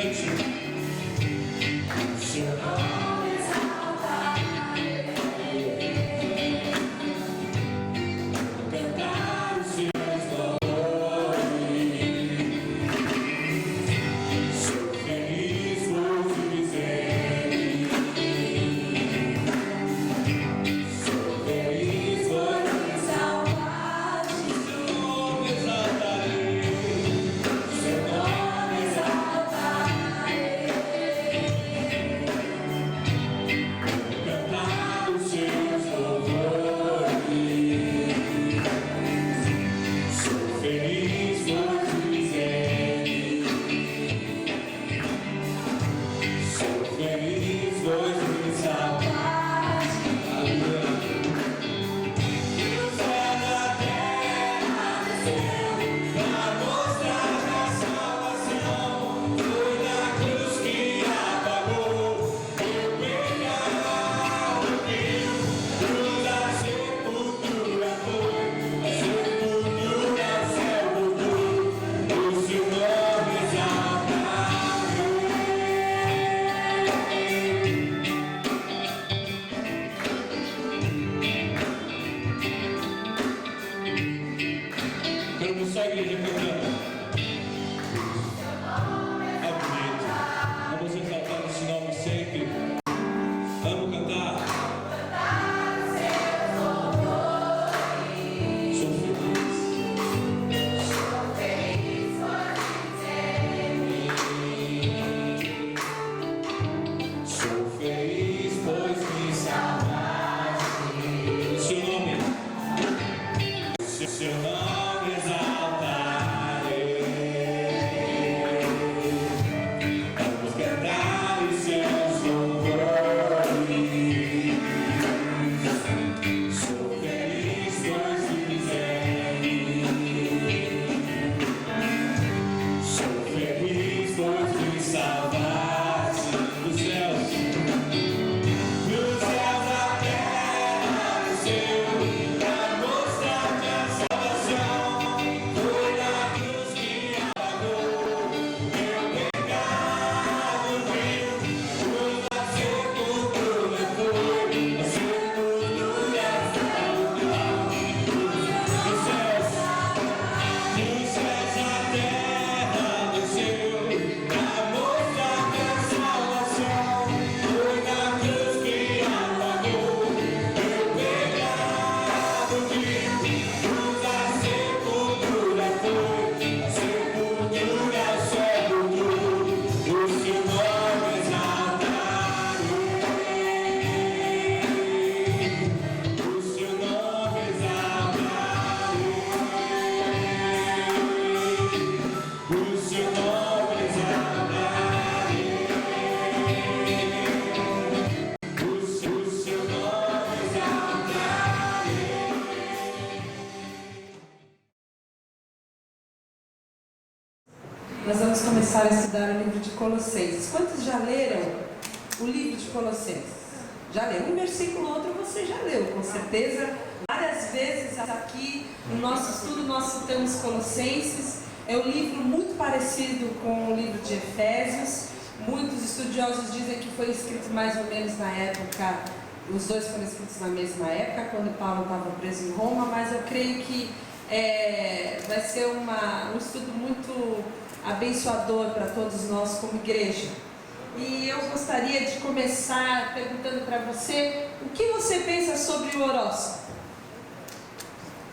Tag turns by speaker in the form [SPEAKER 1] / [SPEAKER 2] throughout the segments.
[SPEAKER 1] cante. Seu nome exaltarei, cantar os seus louvores. Sou feliz por te dizer, sou feliz por te salvar. Seu nome exaltarei, seu nome exaltarei, cantar os seus louvores. Sou feliz por te dizer, sou feliz por te salvar. Aleluia. O céu da terra desceu pra mostrar a salvação. Foi na cruz que apagou meu pecado, viu. Cruz da sepultura foi, a sepultura céu voltou. O seu nome exaltarei. Vamos só a igreja cantando. É bonito. Vamos exaltar esse nome sempre. Vamos cantar. Sou feliz. Sou feliz, pois me salvaste. Seu nome exaltarei. Vamos cantar os seus louvores. Sou feliz, pois te fizeste. Sou feliz, pois me salvaste. Dos céus da terra desceu pra mostrar-te a salvação. Foi na cruz que apagou meu pecado, viu. Cruz da sepultura foi, a sepultura voltou. Dos céus da terra desceu pra mostrar-te a salvação. Foi na cruz que apagou meu pecado, viu. Cruz da sepultura foi, a sepultura céu voltou. O seu nome exaltarei, o seu nome exaltarei, o seu nome exaltarei, o seu nome exaltarei.
[SPEAKER 2] Nós vamos começar a estudar o livro de Colossenses. Quantos já leram o livro de Colossenses? Já leram? Um versículo ou outro você já leu, com certeza. Várias vezes aqui no nosso estudo nós citamos Colossenses. É um livro muito parecido com o livro de Efésios. Muitos estudiosos dizem que foi escrito mais ou menos na época, os dois foram escritos na mesma época, quando Paulo estava preso em Roma, mas eu creio que vai ser um estudo muito abençoador para todos nós como igreja. E eu gostaria de começar perguntando para você, o que você pensa sobre o horóscopo?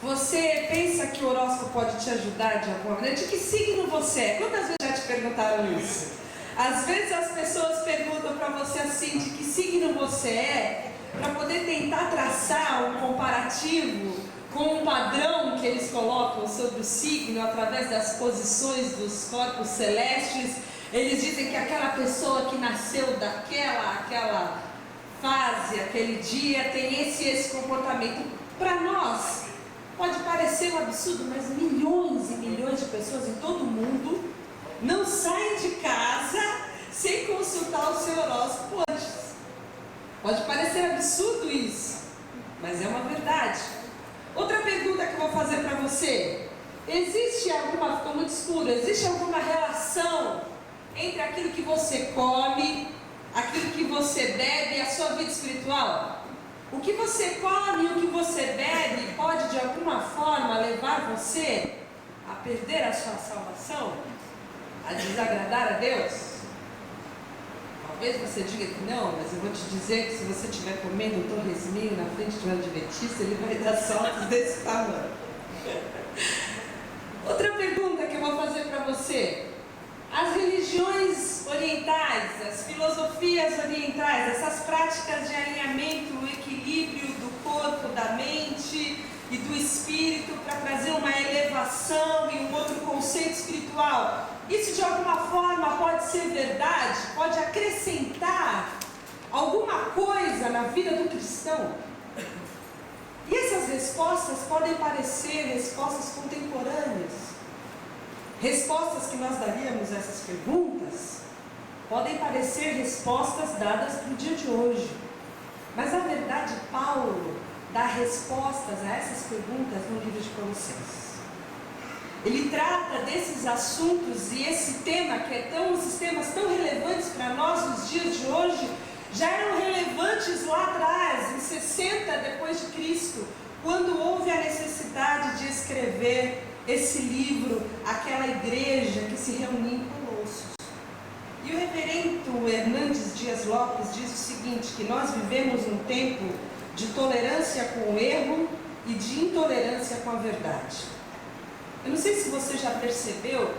[SPEAKER 2] Você pensa que o horóscopo pode te ajudar de alguma maneira? De que signo você é? Quantas vezes já te perguntaram isso? Às vezes as pessoas perguntam para você assim, de que signo você é, para poder tentar traçar um comparativo com um padrão que eles colocam sobre o signo através das posições dos corpos celestes. Eles dizem que aquela pessoa que nasceu aquela fase, aquele dia, tem esse comportamento. Para nós, pode parecer um absurdo, mas milhões e milhões de pessoas em todo o mundo não saem de casa sem consultar o seu horóscopo antes. Pode parecer absurdo isso, mas é uma verdade. Outra pergunta que eu vou fazer para você: existe alguma, ficou muito escuro, existe alguma relação entre aquilo que você come, aquilo que você bebe, a sua vida espiritual? O que você come e o que você bebe pode de alguma forma levar você a perder a sua salvação? A desagradar a Deus? Talvez você diga que não, mas eu vou te dizer que se você estiver comendo um torresminho na frente de um adventista, ele vai dar saltos desse tamanho. Outra pergunta que eu vou fazer para você. As religiões orientais, as filosofias orientais, essas práticas de alinhamento, o equilíbrio do corpo, da mente e do espírito para trazer uma elevação e um outro conceito espiritual, isso de alguma forma pode ser verdade? Pode acrescentar alguma coisa na vida do cristão? E essas respostas podem parecer respostas contemporâneas. Respostas que nós daríamos a essas perguntas podem parecer respostas dadas para o dia de hoje. Mas na verdade Paulo dá respostas a essas perguntas no livro de Colossenses. Ele trata desses assuntos e esse tema que esses temas tão relevantes para nós nos dias de hoje, já eram relevantes lá atrás, em 60 depois de Cristo, quando houve a necessidade de escrever esse livro, aquela igreja que se reunia em Colossos. E o reverendo Hernandes Dias Lopes diz o seguinte, que nós vivemos num tempo de tolerância com o erro e de intolerância com a verdade. Eu não sei se você já percebeu,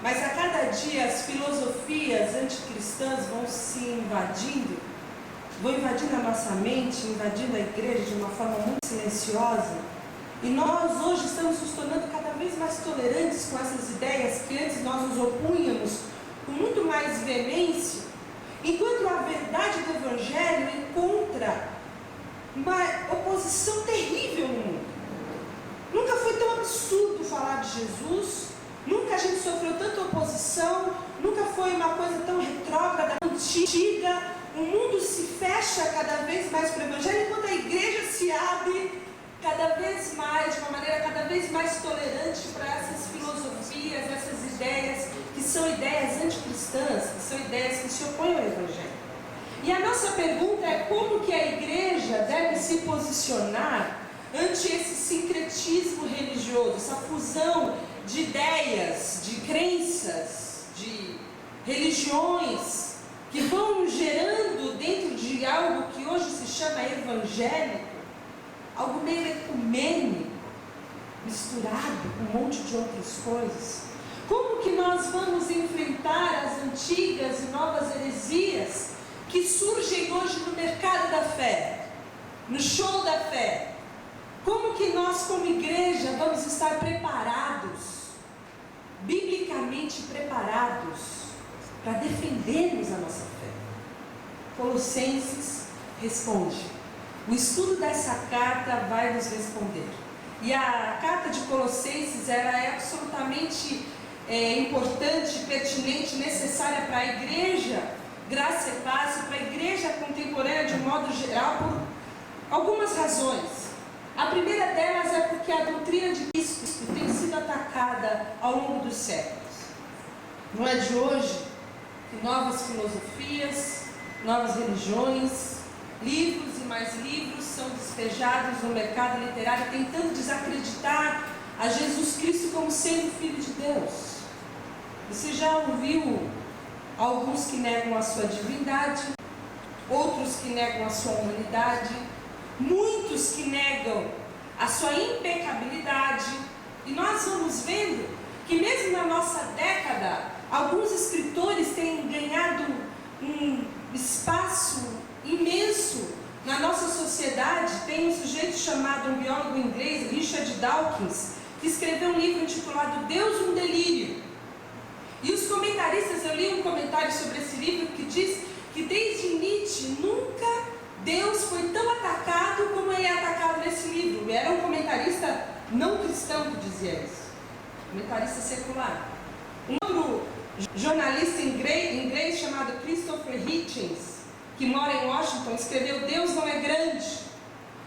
[SPEAKER 2] mas a cada dia as filosofias anticristãs vão se invadindo, vão invadindo a nossa mente, invadindo a igreja de uma forma muito silenciosa. E nós hoje estamos nos tornando cada vez mais tolerantes com essas ideias que antes nós nos opunhamos com muito mais veemência, enquanto a verdade do Evangelho encontra uma oposição terrível no mundo. Nunca foi tão absurdo falar de Jesus, nunca a gente sofreu tanta oposição, nunca foi uma coisa tão retrógrada, antiga. O mundo se fecha cada vez mais para o Evangelho, enquanto a igreja se abre cada vez mais, de uma maneira cada vez mais tolerante para essas filosofias, essas ideias que são ideias anticristãs, que são ideias que se opõem ao Evangelho. E a nossa pergunta é como que a igreja deve se posicionar ante esse sincretismo religioso, essa fusão de ideias, de crenças, de religiões que vão gerando dentro de algo que hoje se chama evangélico, algo meio ecumênico, misturado com um monte de outras coisas. Como que nós vamos enfrentar as antigas e novas heresias que surgem hoje no mercado da fé, no show da fé? Como que nós como igreja vamos estar preparados, biblicamente preparados, para defendermos a nossa fé? Colossenses responde. O estudo dessa carta vai nos responder. E a carta de Colossenses ela é absolutamente importante, pertinente, necessária para a igreja, graça e paz, para a igreja contemporânea de um modo geral, por algumas razões. A primeira delas é porque a doutrina de Cristo tem sido atacada ao longo dos séculos. Não é de hoje que novas filosofias, novas religiões, livros e mais livros são despejados no mercado literário tentando desacreditar a Jesus Cristo como sendo Filho de Deus. Você já ouviu alguns que negam a sua divindade, outros que negam a sua humanidade, muitos que negam a sua impecabilidade, e nós vamos vendo que mesmo na nossa década, alguns escritores têm ganhado um espaço imenso na nossa sociedade. Tem um sujeito chamado, um biólogo inglês, Richard Dawkins, que escreveu um livro intitulado Deus, um Delírio. E os comentaristas, eu li um comentário sobre esse livro que diz que desde Nietzsche nunca Deus foi tão atacado como ele é atacado nesse livro. Era um comentarista não cristão que dizia isso, comentarista secular. Um outro jornalista inglês chamado Christopher Hitchens, que mora em Washington, escreveu Deus não é grande.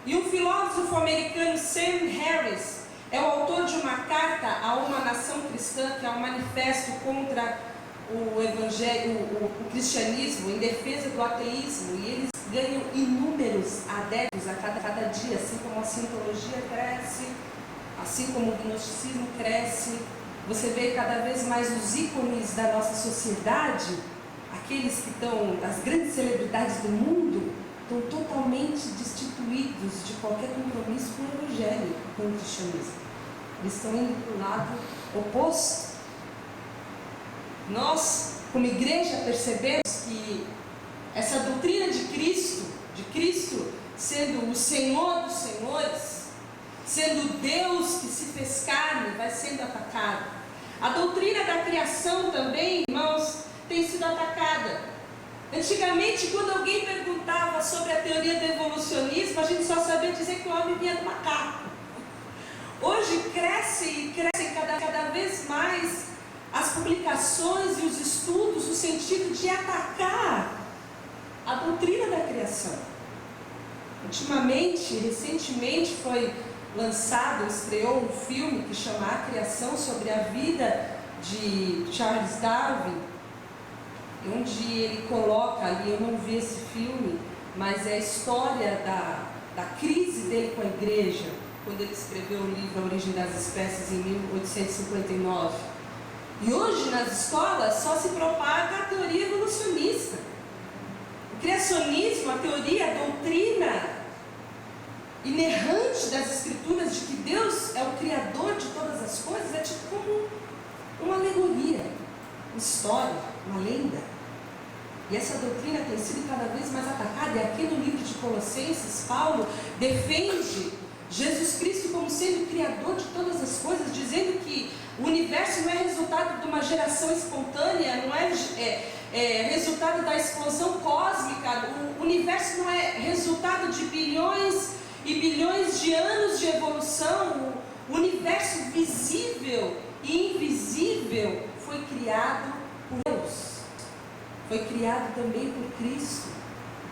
[SPEAKER 2] E um filósofo americano, Sam Harris, é o autor de uma carta a uma nação cristã, que é um manifesto contra o evangelho, o cristianismo em defesa do ateísmo, e eles ganham inúmeros adeptos a cada dia, assim como a cientologia cresce, assim como o gnosticismo cresce. Você vê cada vez mais os ícones da nossa sociedade, aqueles que estão, as grandes celebridades do mundo, estão totalmente destituídos de qualquer compromisso com o evangelho, com o cristianismo. Eles estão indo para o lado oposto. Nós, como igreja, percebemos que essa doutrina de Cristo sendo o Senhor dos senhores, sendo Deus que se fez carne, vai sendo atacada. A doutrina da criação também, irmãos, tem sido atacada. Antigamente, quando alguém perguntava sobre a teoria do evolucionismo, a gente só sabia dizer que o homem vinha do macaco. Hoje crescem cada vez mais as publicações e os estudos no sentido de atacar a doutrina da criação. Recentemente foi lançado, estreou um filme que chama A Criação, sobre a vida de Charles Darwin, onde ele coloca ali, eu não vi esse filme, mas é a história da crise dele com a igreja, quando ele escreveu o livro A Origem das Espécies em 1859. E hoje nas escolas só se propaga a teoria evolucionista. O criacionismo, a teoria, a doutrina inerrante das escrituras de que Deus é o criador de todas as coisas, é tipo como uma alegoria, uma história, uma lenda. E essa doutrina tem sido cada vez mais atacada. E aqui no livro de Colossenses, Paulo defende Jesus Cristo como sendo o criador de todas as coisas, dizendo que o universo não é resultado de uma geração espontânea, não é resultado da explosão cósmica, o universo não é resultado de bilhões e bilhões de anos de evolução. O universo visível e invisível foi criado por Deus, foi criado também por Cristo.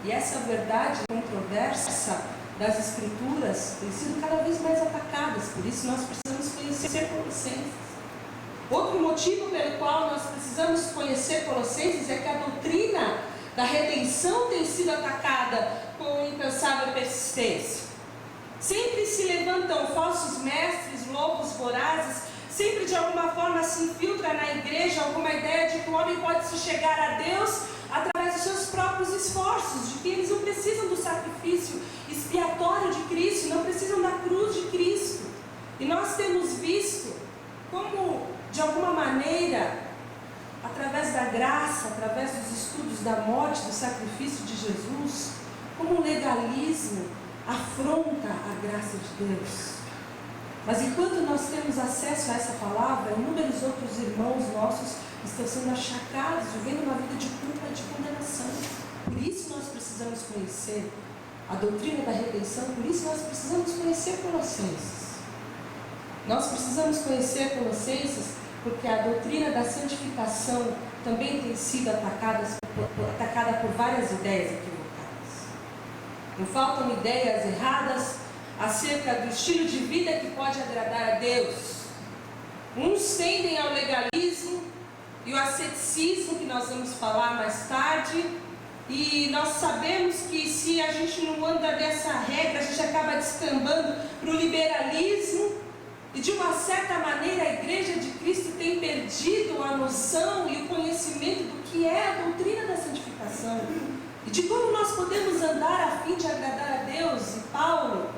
[SPEAKER 2] E essa verdade controversa das Escrituras tem sido cada vez mais atacadas. Por isso nós precisamos conhecer Colossenses. Outro motivo pelo qual nós precisamos conhecer Colossenses é que a doutrina da redenção tem sido atacada com incansável persistência. Sempre se levantam falsos mestres, lobos vorazes, sempre de alguma forma se infiltra na igreja alguma ideia de que o homem pode se chegar a Deus através dos seus próprios esforços, de que eles não precisam do sacrifício expiatório de Cristo, não precisam da cruz de Cristo. E nós temos visto como, de alguma maneira, através da graça, através dos estudos da morte, do sacrifício de Jesus, como o legalismo afronta a graça de Deus. Mas enquanto nós temos acesso a essa palavra, inúmeros outros irmãos nossos estão sendo achacados, vivendo uma vida de culpa e de condenação. Por isso nós precisamos conhecer a doutrina da redenção, por isso nós precisamos conhecer Colossenses. Nós precisamos conhecer Colossenses porque a doutrina da santificação também tem sido atacada por várias ideias equivocadas. Não faltam ideias erradas acerca do estilo de vida que pode agradar a Deus. Uns tendem ao legalismo e o asceticismo, que nós vamos falar mais tarde, e nós sabemos que se a gente não anda dessa regra, a gente acaba descambando para o liberalismo, e de uma certa maneira a Igreja de Cristo tem perdido a noção e o conhecimento do que é a doutrina da santificação, e de como nós podemos andar a fim de agradar a Deus. E Paulo,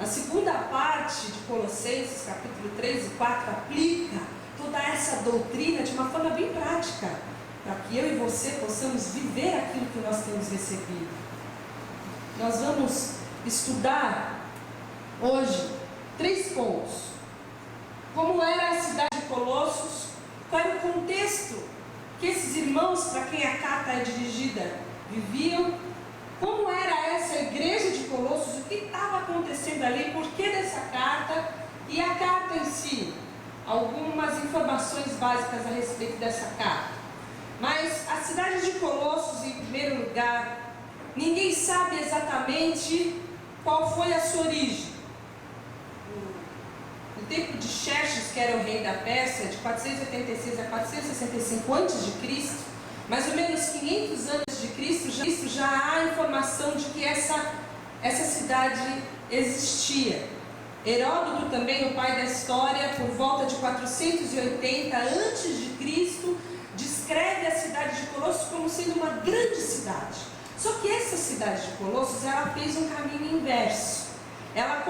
[SPEAKER 2] na segunda parte de Colossenses, capítulo 3 e 4, aplica toda essa doutrina de uma forma bem prática, para que eu e você possamos viver aquilo que nós temos recebido. Nós vamos estudar hoje 3 pontos. Como era a cidade de Colossos, qual era o contexto que esses irmãos, para quem a carta é dirigida, viviam, como era essa igreja de Colossos, o que estava acontecendo ali, por que dessa carta, e a carta em si, algumas informações básicas a respeito dessa carta. Mas a cidade de Colossos, em primeiro lugar, ninguém sabe exatamente qual foi a sua origem. do tempo de Xerxes, que era o rei da Pérsia, de 486 a 465 a.C., mais ou menos 500 anos de Cristo, já há informação de que essa cidade existia. Heródoto, também o pai da história, por volta de 480 a.C., descreve a cidade de Colossos como sendo uma grande cidade. Só que essa cidade de Colossos, ela fez um caminho inverso. Ela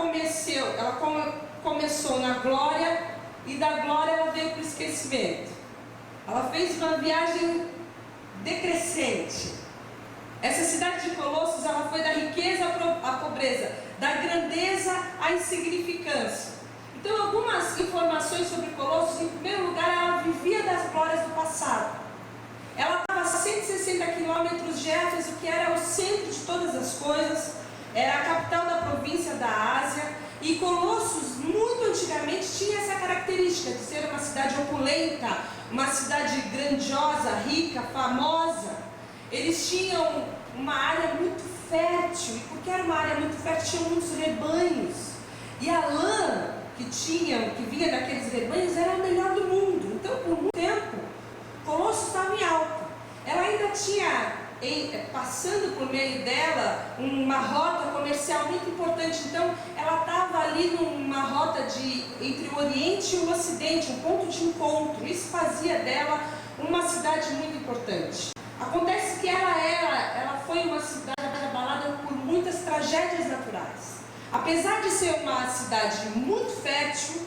[SPEAKER 2] começou na glória, e da glória ela veio para o esquecimento. Ela fez uma viagem decrescente. Essa cidade de Colossos, ela foi da riqueza à pobreza, da grandeza à insignificância. Então, algumas informações sobre Colossos. Em primeiro lugar, ela vivia das glórias do passado. Ela estava a 160 quilômetros de Éfeso, que era o centro de todas as coisas, era a capital da província da Ásia, e Colossos, muito antigamente, tinha essa característica de ser uma cidade opulenta, uma cidade grandiosa, rica, famosa. Eles tinham uma área muito fértil, e porque era uma área muito fértil, tinham muitos rebanhos, e a lã que vinha daqueles rebanhos era a melhor do mundo. Então, por muito tempo, Colossos estava em alta. Ela ainda tinha, passando por meio dela, uma rota comercial muito importante. Então, ela estava ali numa rota entre o Oriente e o Ocidente, um ponto de encontro. Isso fazia dela uma cidade muito importante. Acontece que ela foi uma cidade abalada por muitas tragédias naturais. Apesar de ser uma cidade muito fértil,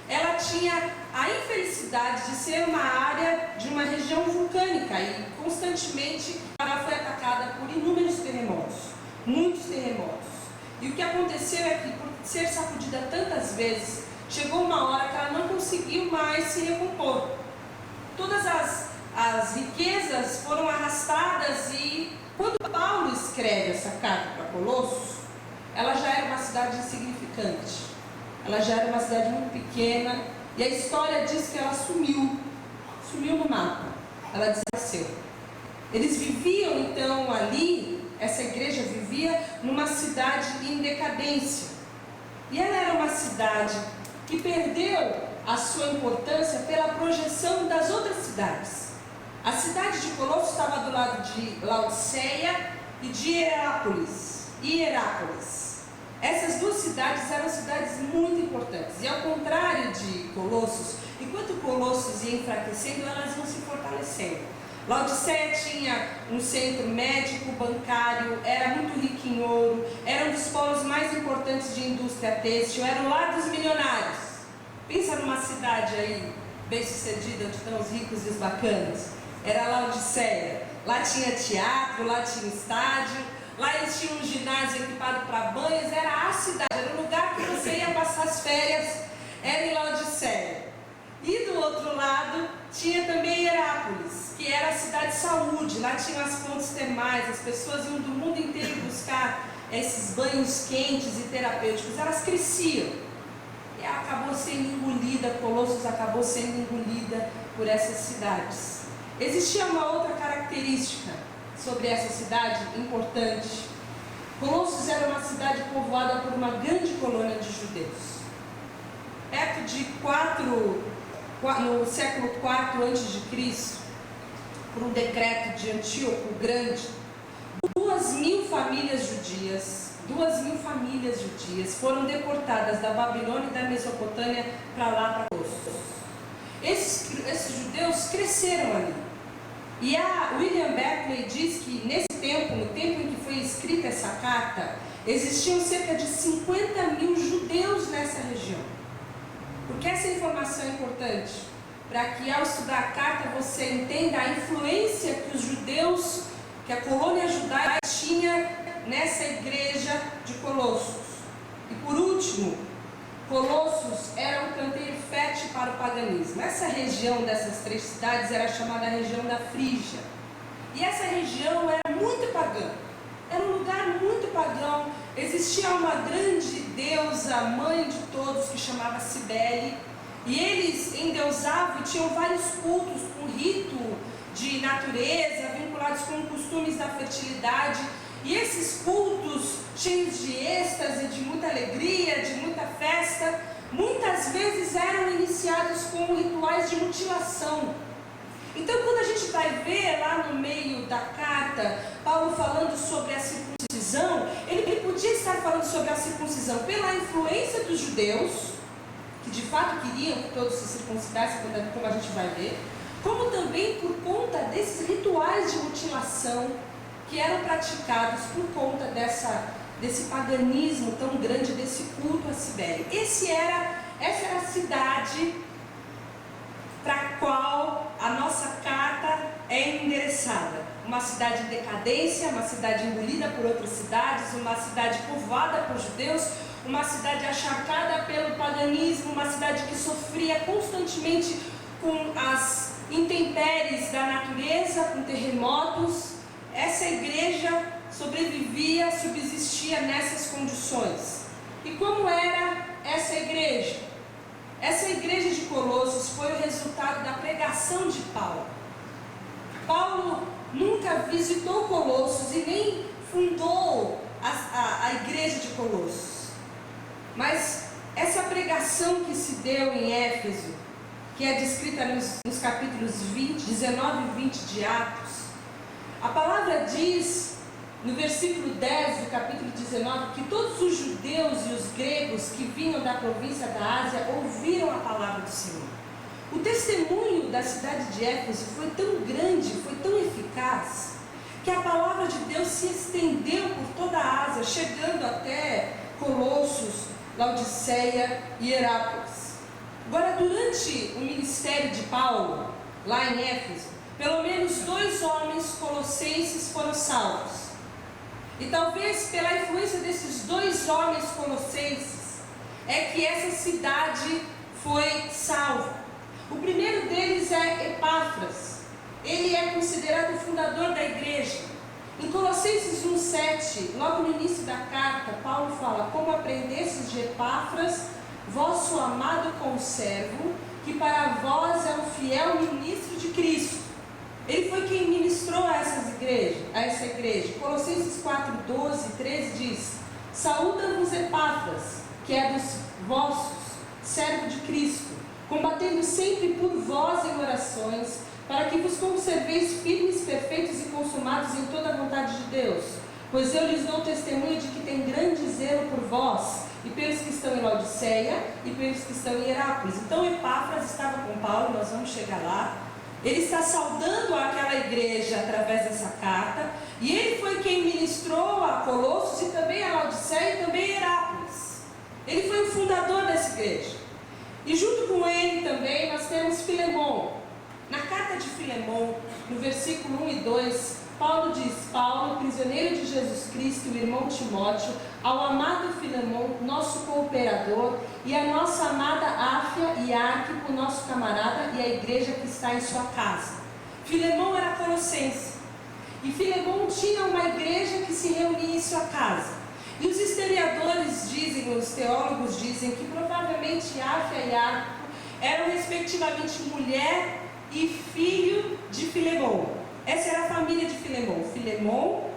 [SPEAKER 2] ela tinha a infelicidade de ser uma área de uma região vulcânica, e constantemente ela foi atacada por inúmeros terremotos, muitos terremotos. E o que aconteceu é que, por ser sacudida tantas vezes, chegou uma hora que ela não conseguiu mais se recompor. Todas as riquezas foram arrastadas, e quando Paulo escreve essa carta para Colossos, ela já era uma cidade insignificante, ela já era uma cidade muito pequena, e a história diz que ela sumiu no mapa, ela desapareceu. Eles viviam então ali, essa igreja vivia numa cidade em decadência, e ela era uma cidade que perdeu a sua importância pela projeção das outras cidades. A cidade de Colossos estava do lado de Laodiceia e de Hierápolis. Essas duas cidades eram cidades muito importantes, e ao contrário de Colossos, enquanto Colossos ia enfraquecendo, elas iam se fortalecendo. Laodiceia tinha um centro médico, bancário, era muito rico em ouro, era um dos polos mais importantes de indústria têxtil, era o lar dos milionários. Pensa numa cidade aí, bem sucedida, onde estão os ricos e os bacanas. Era Laodiceia. Lá tinha teatro, lá tinha estádio, lá eles tinham um ginásio equipado para banhos, era a cidade, era o lugar que você ia passar as férias, era em Laodiceia. E do outro lado tinha também Hierápolis, que era a cidade de saúde. Lá tinham as fontes termais, as pessoas iam do mundo inteiro buscar esses banhos quentes e terapêuticos, elas cresciam. E ela acabou sendo engolida, Colossos acabou sendo engolida por essas cidades. Existia uma outra característica sobre essa cidade importante. Colossos era uma cidade povoada por uma grande colônia de judeus. Perto de no século IV a.C., por um decreto de Antíoco o Grande, 2.000 famílias judias foram deportadas da Babilônia e da Mesopotâmia para lá, para Colossos. Esses judeus cresceram ali. E a William Beckley diz que nesse tempo, no tempo em que foi escrita essa carta, existiam cerca de 50.000 judeus nessa região. Por que essa informação é importante? Para que ao estudar a carta você entenda a influência que os judeus, que a colônia judaica tinha nessa igreja de Colossos. E por último, Colossos era um canteiro fértil para o paganismo. Essa região dessas três cidades era chamada região da Frígia. E essa região era muito pagã. Era um lugar muito pagão. Existia uma grande deusa, mãe de todos, que chamava Cibele. E eles endeusavam e tinham vários cultos com rito de natureza, vinculados com costumes da fertilidade. E esses cultos cheios de êxtase, de muita alegria, de muita festa, muitas vezes eram iniciados com rituais de mutilação. Então, quando a gente vai ver lá no meio da carta, Paulo falando sobre a circuncisão, ele podia estar falando sobre a circuncisão pela influência dos judeus, que de fato queriam que todos se circuncidassem, como a gente vai ver, como também por conta desses rituais de mutilação que eram praticados por conta desse paganismo tão grande, desse culto a Cibele. Essa era a cidade para a qual a nossa carta é endereçada. Uma cidade em decadência, uma cidade engolida por outras cidades, uma cidade povoada por judeus, uma cidade acharcada pelo paganismo, uma cidade que sofria constantemente com as intempéries da natureza, com terremotos. Essa igreja sobrevivia, subsistia nessas condições. E como era essa igreja? Essa igreja de Colossos foi o resultado da pregação de Paulo. Paulo nunca visitou Colossos e nem fundou a igreja de Colossos. Mas essa pregação que se deu em Éfeso, que é descrita nos capítulos 19 e 20 de Atos, a palavra diz, no versículo 10 do capítulo 19, que todos os judeus e os gregos que vinham da província da Ásia ouviram a palavra do Senhor. O testemunho da cidade de Éfeso foi tão grande, foi tão eficaz, que a palavra de Deus se estendeu por toda a Ásia, chegando até Colossos, Laodiceia e Herápolis. Agora, durante o ministério de Paulo, lá em Éfeso, pelo menos 2 homens colossenses foram salvos. E talvez pela influência desses 2 homens colossenses, é que essa cidade foi salva. O primeiro deles é Epáfras. Ele é considerado o fundador da igreja. Em Colossenses 1,7, logo no início da carta, Paulo fala: como aprendestes de Epáfras, vosso amado conservo, que para vós é um fiel ministro de Cristo. Ele foi quem ministrou a essa igreja. Colossenses 4:12 e 13 diz: saúda-vos Epáfras, que é dos vossos, servo de Cristo, combatendo sempre por vós em orações, para que vos conserveis firmes, perfeitos e consumados em toda a vontade de Deus. Pois eu lhes dou testemunho de que tem grande zelo por vós, e pelos que estão em Laodiceia, e pelos que estão em Herápolis. Então Epáfras estava com Paulo, nós vamos chegar lá. Ele está saudando aquela igreja através dessa carta, e ele foi quem ministrou a Colossos e também a Laodiceia e também a Herápolis. Ele foi o fundador dessa igreja. E junto com ele também nós temos Filemon. Na carta de Filemon, no versículo 1 e 2, Paulo diz: Paulo, prisioneiro de Jesus Cristo, o irmão Timóteo, ao amado Filemon, nosso cooperador, e a nossa amada Áfia e Arquipo, nosso camarada, e a igreja que está em sua casa. Filemon era colossense, e Filemon tinha uma igreja que se reunia em sua casa. E os historiadores dizem, os teólogos dizem, que provavelmente Áfia e Arquipo eram respectivamente mulher e filho de Filemon. Essa era a família de Filemon. Filemon,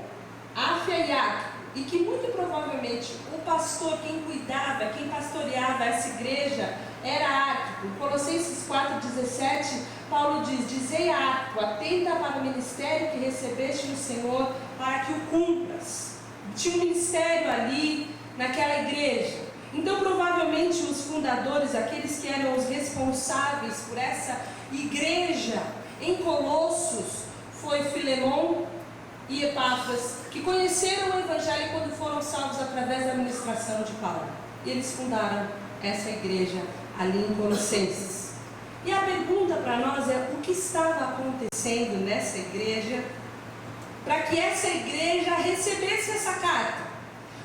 [SPEAKER 2] Áfia e Arquipo. E que muito provavelmente o pastor, quem cuidava, quem pastoreava essa igreja era Arquipo. Em Colossenses 4,17, Paulo diz: dizei a Arquipo, atenta para o ministério que recebeste no Senhor, para que o cumpras. Tinha um ministério ali, naquela igreja. Então provavelmente os fundadores, aqueles que eram os responsáveis por essa igreja em Colossos, foi Filemon e Epáfras, que conheceram o Evangelho quando foram salvos através da ministração de Paulo. E eles fundaram essa igreja ali em Colossenses. E a pergunta para nós é: o que estava acontecendo nessa igreja para que essa igreja recebesse essa carta?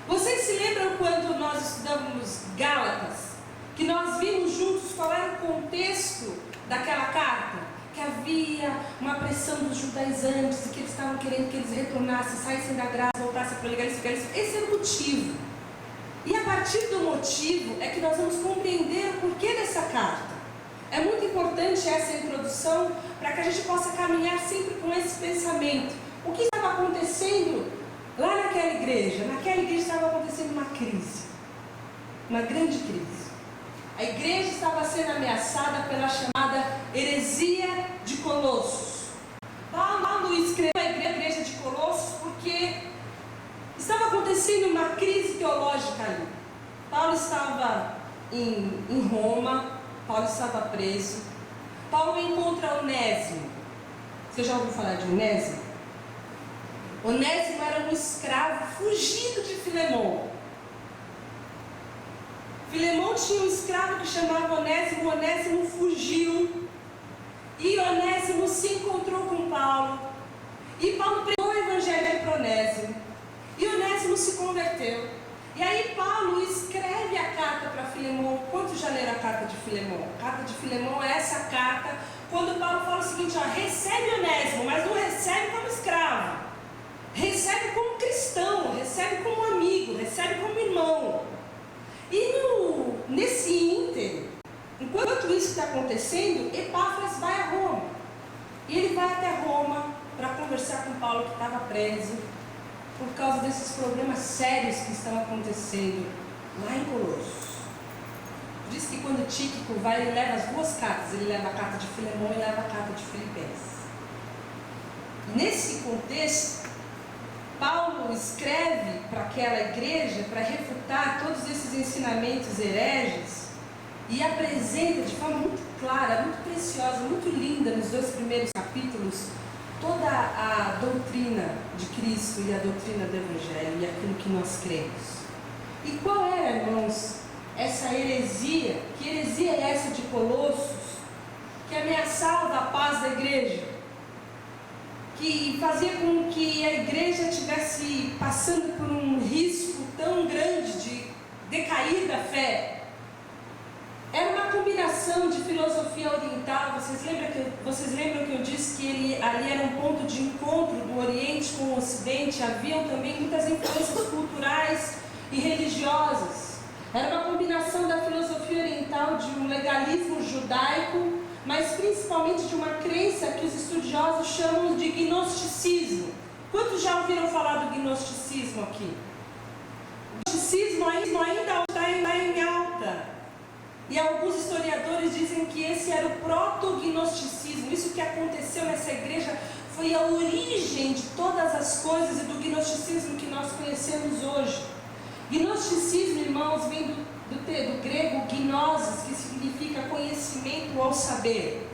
[SPEAKER 2] Vocês se lembram quando nós estudamos Gálatas, que nós vimos juntos qual era o contexto daquela carta? Que havia uma pressão dos judaizantes, e que eles estavam querendo que eles retornassem, saíssem da graça, voltassem para o legalismo. Esse é o motivo. E a partir do motivo é que nós vamos compreender o porquê dessa carta. É muito importante essa introdução para que a gente possa caminhar sempre com esse pensamento. O que estava acontecendo lá naquela igreja? Naquela igreja estava acontecendo uma crise, uma grande crise. A igreja estava sendo ameaçada pela chamada heresia de Colossos. Paulo escreveu a igreja de Colossos porque estava acontecendo uma crise teológica ali. Paulo estava em Roma, Paulo estava preso. Paulo encontra Onésimo. Você já ouviu falar de Onésimo? Onésimo era um escravo fugido de Filemão. Filemão tinha um escravo que chamava Onésimo. Onésimo fugiu. E Onésimo se encontrou com Paulo. E Paulo pregou o evangelho para Onésimo. E Onésimo se converteu. E aí Paulo escreve a carta para Filemão. Quantos já leram a carta de Filemão? A carta de Filemão é essa carta, quando Paulo fala o seguinte, ó, recebe Onésimo, mas não recebe como escravo. Recebe como cristão, recebe como amigo, recebe como irmão. E nesse ínterim, enquanto isso está acontecendo, Epáfras vai a Roma. E ele vai até Roma para conversar com Paulo, que estava preso, por causa desses problemas sérios que estão acontecendo lá em Colossos. Diz que quando Tíquico vai, ele leva as duas cartas, ele leva a carta de Filemão e leva a carta de Filipenses. Nesse contexto, Paulo escreve para aquela igreja para refutar todos esses ensinamentos hereges e apresenta de forma muito clara, muito preciosa, muito linda nos 2 primeiros capítulos toda a doutrina de Cristo e a doutrina do Evangelho e aquilo que nós cremos. E qual era, irmãos, essa heresia? Que heresia é essa de Colossos que ameaçava a paz da igreja? Que fazia com que a igreja estivesse passando por um risco tão grande de decair da fé. Era uma combinação de filosofia oriental. Vocês lembram que eu disse que ali era um ponto de encontro do Oriente com o Ocidente? Haviam também muitas influências culturais e religiosas. Era uma combinação da filosofia oriental, de um legalismo judaico, mas principalmente de uma crença que os estudiosos chamam de gnosticismo. Quantos já ouviram falar do gnosticismo aqui? O gnosticismo ainda está em alta. E alguns historiadores dizem que esse era o proto-gnosticismo. Isso que aconteceu nessa igreja foi a origem de todas as coisas e do gnosticismo que nós conhecemos hoje. Gnosticismo, irmãos, vem do grego gnosis, que significa conhecimento ou saber.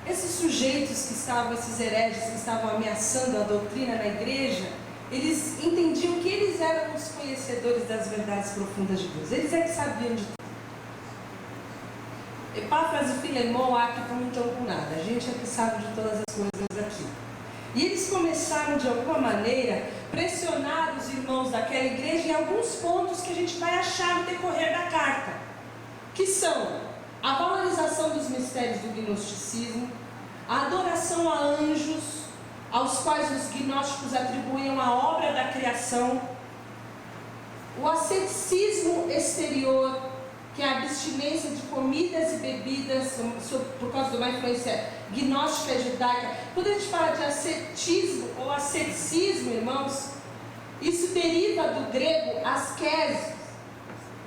[SPEAKER 2] Esses sujeitos que estavam, esses hereges que estavam ameaçando a doutrina na igreja, eles entendiam que eles eram os conhecedores das verdades profundas de Deus. Eles é que sabiam de tudo. Epáfras e Filemão aqui não estão com nada. A gente é que sabe de todas as coisas aqui. E eles começaram, de alguma maneira, pressionar os irmãos daquela igreja em alguns pontos que a gente vai achar no decorrer da carta, que são a valorização dos mistérios do gnosticismo, a adoração a anjos, aos quais os gnósticos atribuíam a obra da criação, o asceticismo exterior, que é a abstinência de comidas e bebidas por causa de uma influência gnóstica e judaica. Quando a gente fala de ascetismo ou asceticismo, irmãos, isso deriva do grego askesis,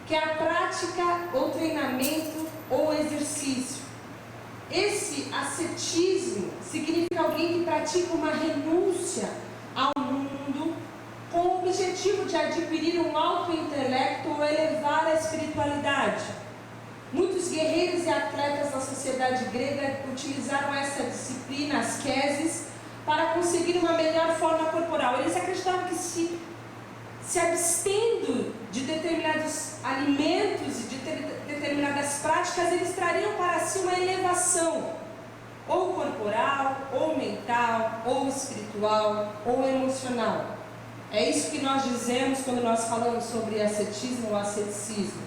[SPEAKER 2] que é a prática ou treinamento ou exercício. Esse ascetismo significa alguém que pratica uma renúncia ao mundo com o objetivo de adquirir um alto intelecto ou elevar a espiritualidade. Muitos guerreiros e atletas da sociedade grega utilizaram essa disciplina, askesis, para conseguir uma melhor forma corporal. Eles acreditavam que se abstendo de determinados alimentos e de determinadas práticas, eles trariam para si uma elevação, ou corporal, ou mental, ou espiritual, ou emocional. É isso que nós dizemos quando nós falamos sobre ascetismo ou asceticismo.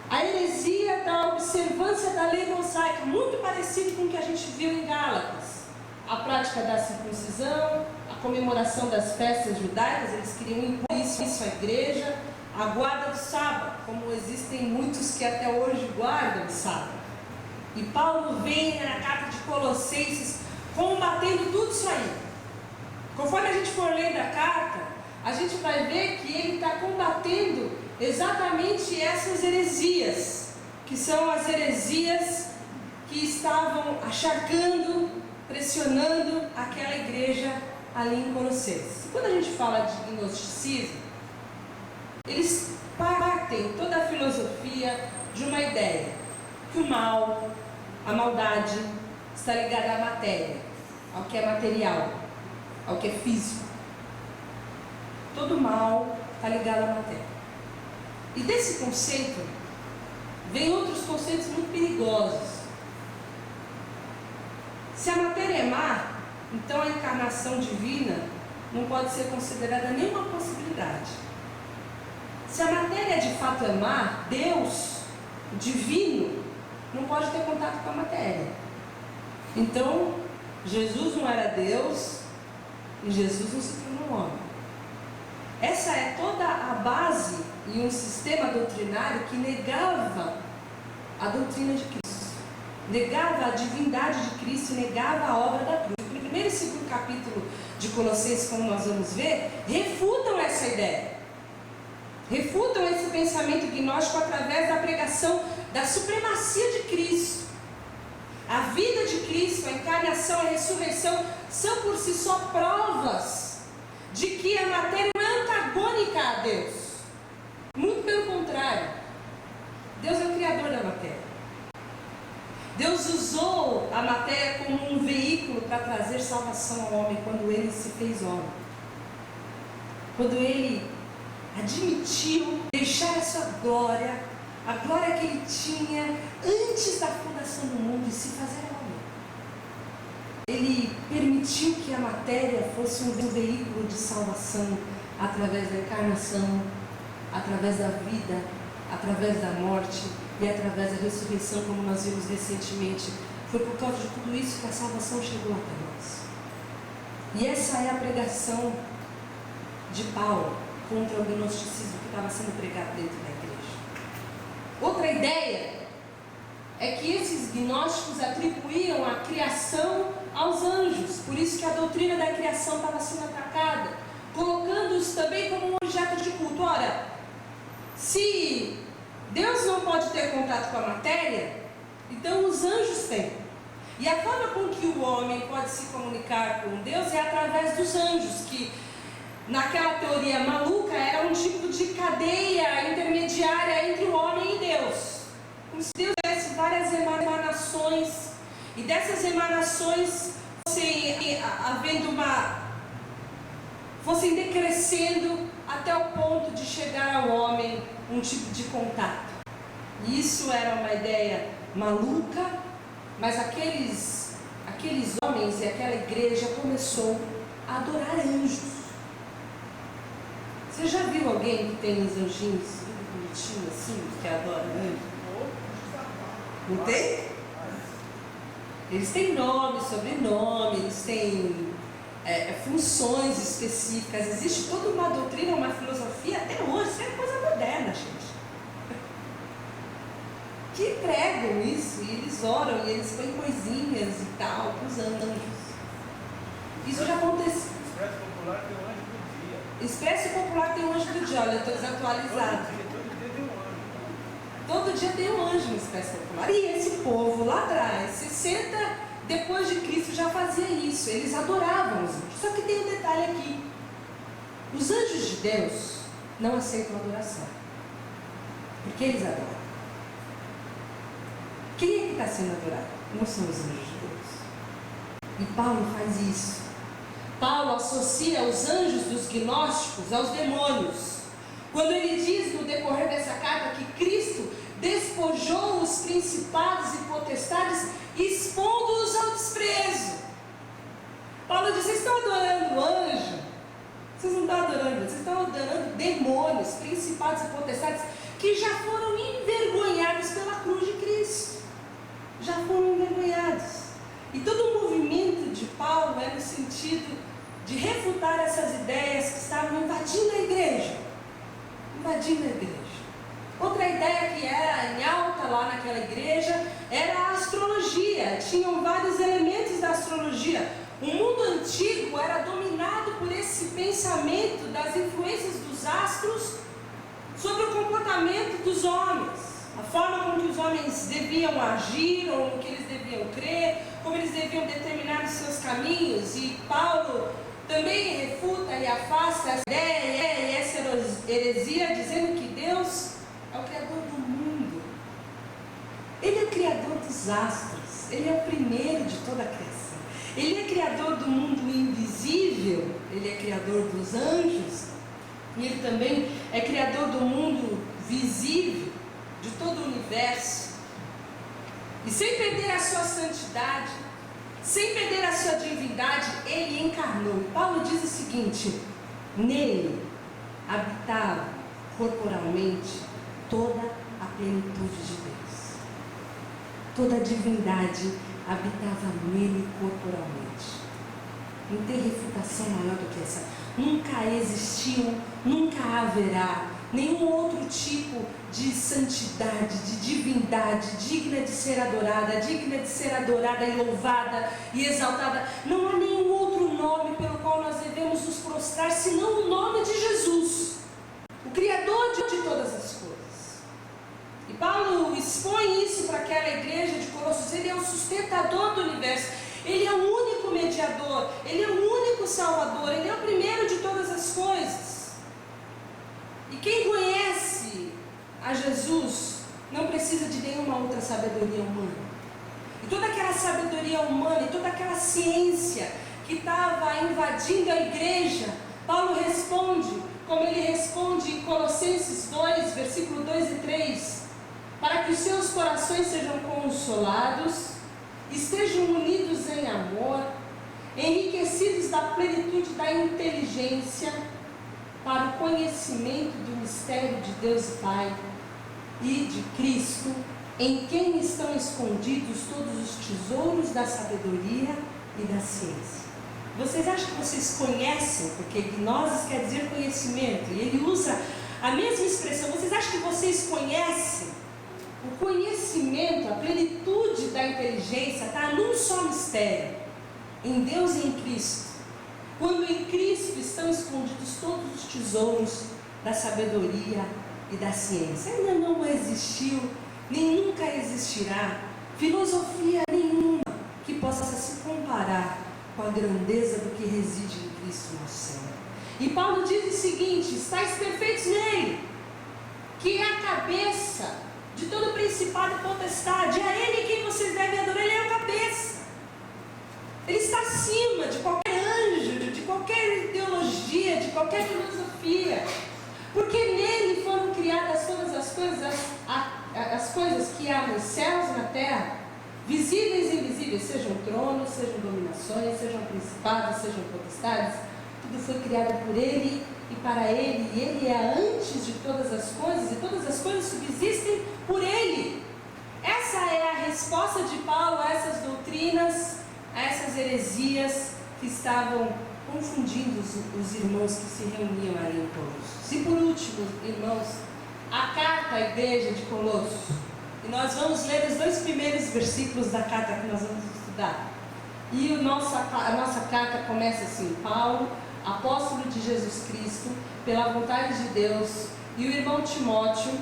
[SPEAKER 2] A heresia da observância da lei mosaica, muito parecido com o que a gente viu em Gálatas. A prática da circuncisão, a comemoração das festas judaicas, eles queriam impor isso à igreja. A guarda do sábado, como existem muitos que até hoje guardam o sábado. E Paulo vem na carta de Colossenses combatendo tudo isso aí. Conforme a gente for lendo a carta, a gente vai ver que ele está combatendo exatamente essas heresias que são as heresias que estavam acharcando, pressionando aquela igreja ali em Colossenses. Quando a gente fala de gnosticismo, eles partem toda a filosofia de uma ideia, que o mal, a maldade, está ligada à matéria, ao que é material, ao que é físico. Todo mal está ligado à matéria. E desse conceito, vem outros conceitos muito perigosos. Se a matéria é má, então a encarnação divina não pode ser considerada nenhuma possibilidade. Se a matéria de fato é má, Deus, o divino, não pode ter contato com a matéria. Então, Jesus não era Deus e Jesus não se tornou homem. Essa é toda a base e um sistema doutrinário que negava a doutrina de Cristo, negava a divindade de Cristo, negava a obra da cruz. O primeiro e segundo capítulo de Colossenses, como nós vamos ver, refutam essa ideia, refutam esse pensamento gnóstico através da pregação da supremacia de Cristo. A vida de Cristo, a encarnação, a ressurreição são por si só provas de que a matéria não é antagônica a Deus. Muito pelo contrário, Deus é o criador da matéria. Deus usou a matéria como um veículo para trazer salvação ao homem quando ele se fez homem. Quando ele admitiu deixar a sua glória, a glória que ele tinha antes da fundação do mundo, e se fazer homem. Ele permitiu que a matéria fosse um veículo de salvação através da encarnação, através da vida, através da morte e através da ressurreição, como nós vimos recentemente. Foi por causa de tudo isso que a salvação chegou até nós. E essa é a pregação de Paulo contra o gnosticismo que estava sendo pregado dentro da igreja. Outra ideia é que esses gnósticos atribuíam a criação aos anjos, por isso que a doutrina da criação estava sendo atacada, colocando-os também como um objeto de culto. Ora, se Deus não pode ter contato com a matéria, então os anjos têm. E a forma com que o homem pode se comunicar com Deus é através dos anjos, que naquela teoria maluca era um tipo de cadeia intermediária entre o homem e Deus. Como se Deus tivesse várias emanações, e dessas emanações fossem decrescendo até o ponto de chegar ao homem um tipo de contato. E isso era uma ideia maluca, mas aqueles homens e aquela igreja começou a adorar anjos. Você já viu alguém que tem uns anjinhos tudo bonitinho assim, que adora anjos? Não tem? Eles têm nome, sobrenome, eles têm funções específicas. Existe toda uma doutrina, uma filosofia, até hoje, isso é coisa moderna, gente, que pregam isso, e eles oram, e eles põem coisinhas e tal para os anjos. Isso já aconteceu.
[SPEAKER 3] Expresso Popular tem um anjo do dia.
[SPEAKER 2] Expresso Popular tem um anjo do dia, olha, eu estou desatualizado. Todo dia tem um anjo no Expresso Popular. E esse povo lá atrás, 60 depois de Cristo, já fazia isso. Eles adoravam os anjos. Só que tem um detalhe aqui. Os anjos de Deus não aceitam adoração, porque eles adoram. Quem é que está sendo adorado? Não são os anjos de Deus. E Paulo faz isso. Paulo associa os anjos dos gnósticos aos demônios, quando ele diz no decorrer dessa carta que Cristo despojou os principados e potestades, expondo-os ao desprezo. Paulo diz: vocês estão adorando anjo? Vocês não estão adorando, vocês estão adorando demônios, principados e potestades, que já foram envergonhados pela cruz de Cristo. Já foram envergonhados. E todo o movimento de Paulo é no sentido de refutar essas ideias que estavam invadindo a igreja. Invadindo a igreja. Outra ideia que era em alta lá naquela igreja era a astrologia. Tinham vários elementos da astrologia. O mundo antigo era dominado por esse pensamento das influências dos astros sobre o comportamento dos homens. a forma como que os homens deviam agir, ou no que eles deviam crer, como eles deviam determinar os seus caminhos. E Paulo também refuta e afasta essa ideia e essa heresia, dizendo que Deus é o Criador do mundo. Ele é o Criador dos astros, Ele é o primeiro de toda a criação. Ele é Criador do mundo invisível, Ele é Criador dos anjos, e Ele também é Criador do mundo visível, de todo o universo. E sem perder a sua santidade, sem perder a sua divindade, Ele encarnou. Paulo diz o seguinte: nele habitava corporalmente toda a plenitude de Deus. Toda a divindade habitava nele corporalmente. Não tem refutação maior do que essa. Nunca existiu, nunca haverá nenhum outro tipo de santidade, de divindade digna de ser adorada e louvada e exaltada. Não há nenhum outro nome pelo qual nós devemos nos prostrar senão o nome de Jesus, o Criador de todas as coisas. E Paulo expõe isso para aquela igreja de Colossos. Ele é o sustentador do universo, Ele é o único mediador, Ele é o único salvador, Ele é o primeiro de todas as coisas. E quem conhece a Jesus não precisa de nenhuma outra sabedoria humana. E toda aquela sabedoria humana, e toda aquela ciência que estava invadindo a igreja, Paulo responde, como ele responde em Colossenses 2, versículo 2 e 3, para que os seus corações sejam consolados, estejam unidos em amor, enriquecidos da plenitude da inteligência, para o conhecimento do mistério de Deus e Pai e de Cristo, em quem estão escondidos todos os tesouros da sabedoria e da ciência. Vocês acham que vocês conhecem? Porque gnosis quer dizer conhecimento, e ele usa a mesma expressão. Vocês acham que vocês conhecem? O conhecimento, a plenitude da inteligência está num só mistério, em Deus e em Cristo. Quando em Cristo estão escondidos todos os tesouros da sabedoria e da ciência. Ainda não existiu, nem nunca existirá filosofia nenhuma que possa se comparar com a grandeza do que reside em Cristo nosso Senhor. E Paulo diz o seguinte: estáis perfeitos nele, que é a cabeça de todo principado e potestade. A Ele quem vocês devem adorar. Ele é a cabeça. Ele está acima de qualquer anjo, de qualquer ideologia, de qualquer filosofia, porque nele foram criadas todas as coisas, as coisas que há nos céus e na terra, visíveis e invisíveis, sejam tronos, sejam dominações, sejam principados, sejam potestades. Tudo foi criado por Ele e para Ele, e Ele é antes de todas as coisas, e todas as coisas subsistem por Ele. Essa é a resposta de Paulo a essas doutrinas, a essas heresias que estavam confundindo os irmãos que se reuniam ali em Colossos. E por último, irmãos, a carta à igreja de Colossos. E nós vamos ler os 2 primeiros versículos da carta que nós vamos estudar. E a nossa carta começa assim: Paulo, apóstolo de Jesus Cristo, pela vontade de Deus, e o irmão Timóteo,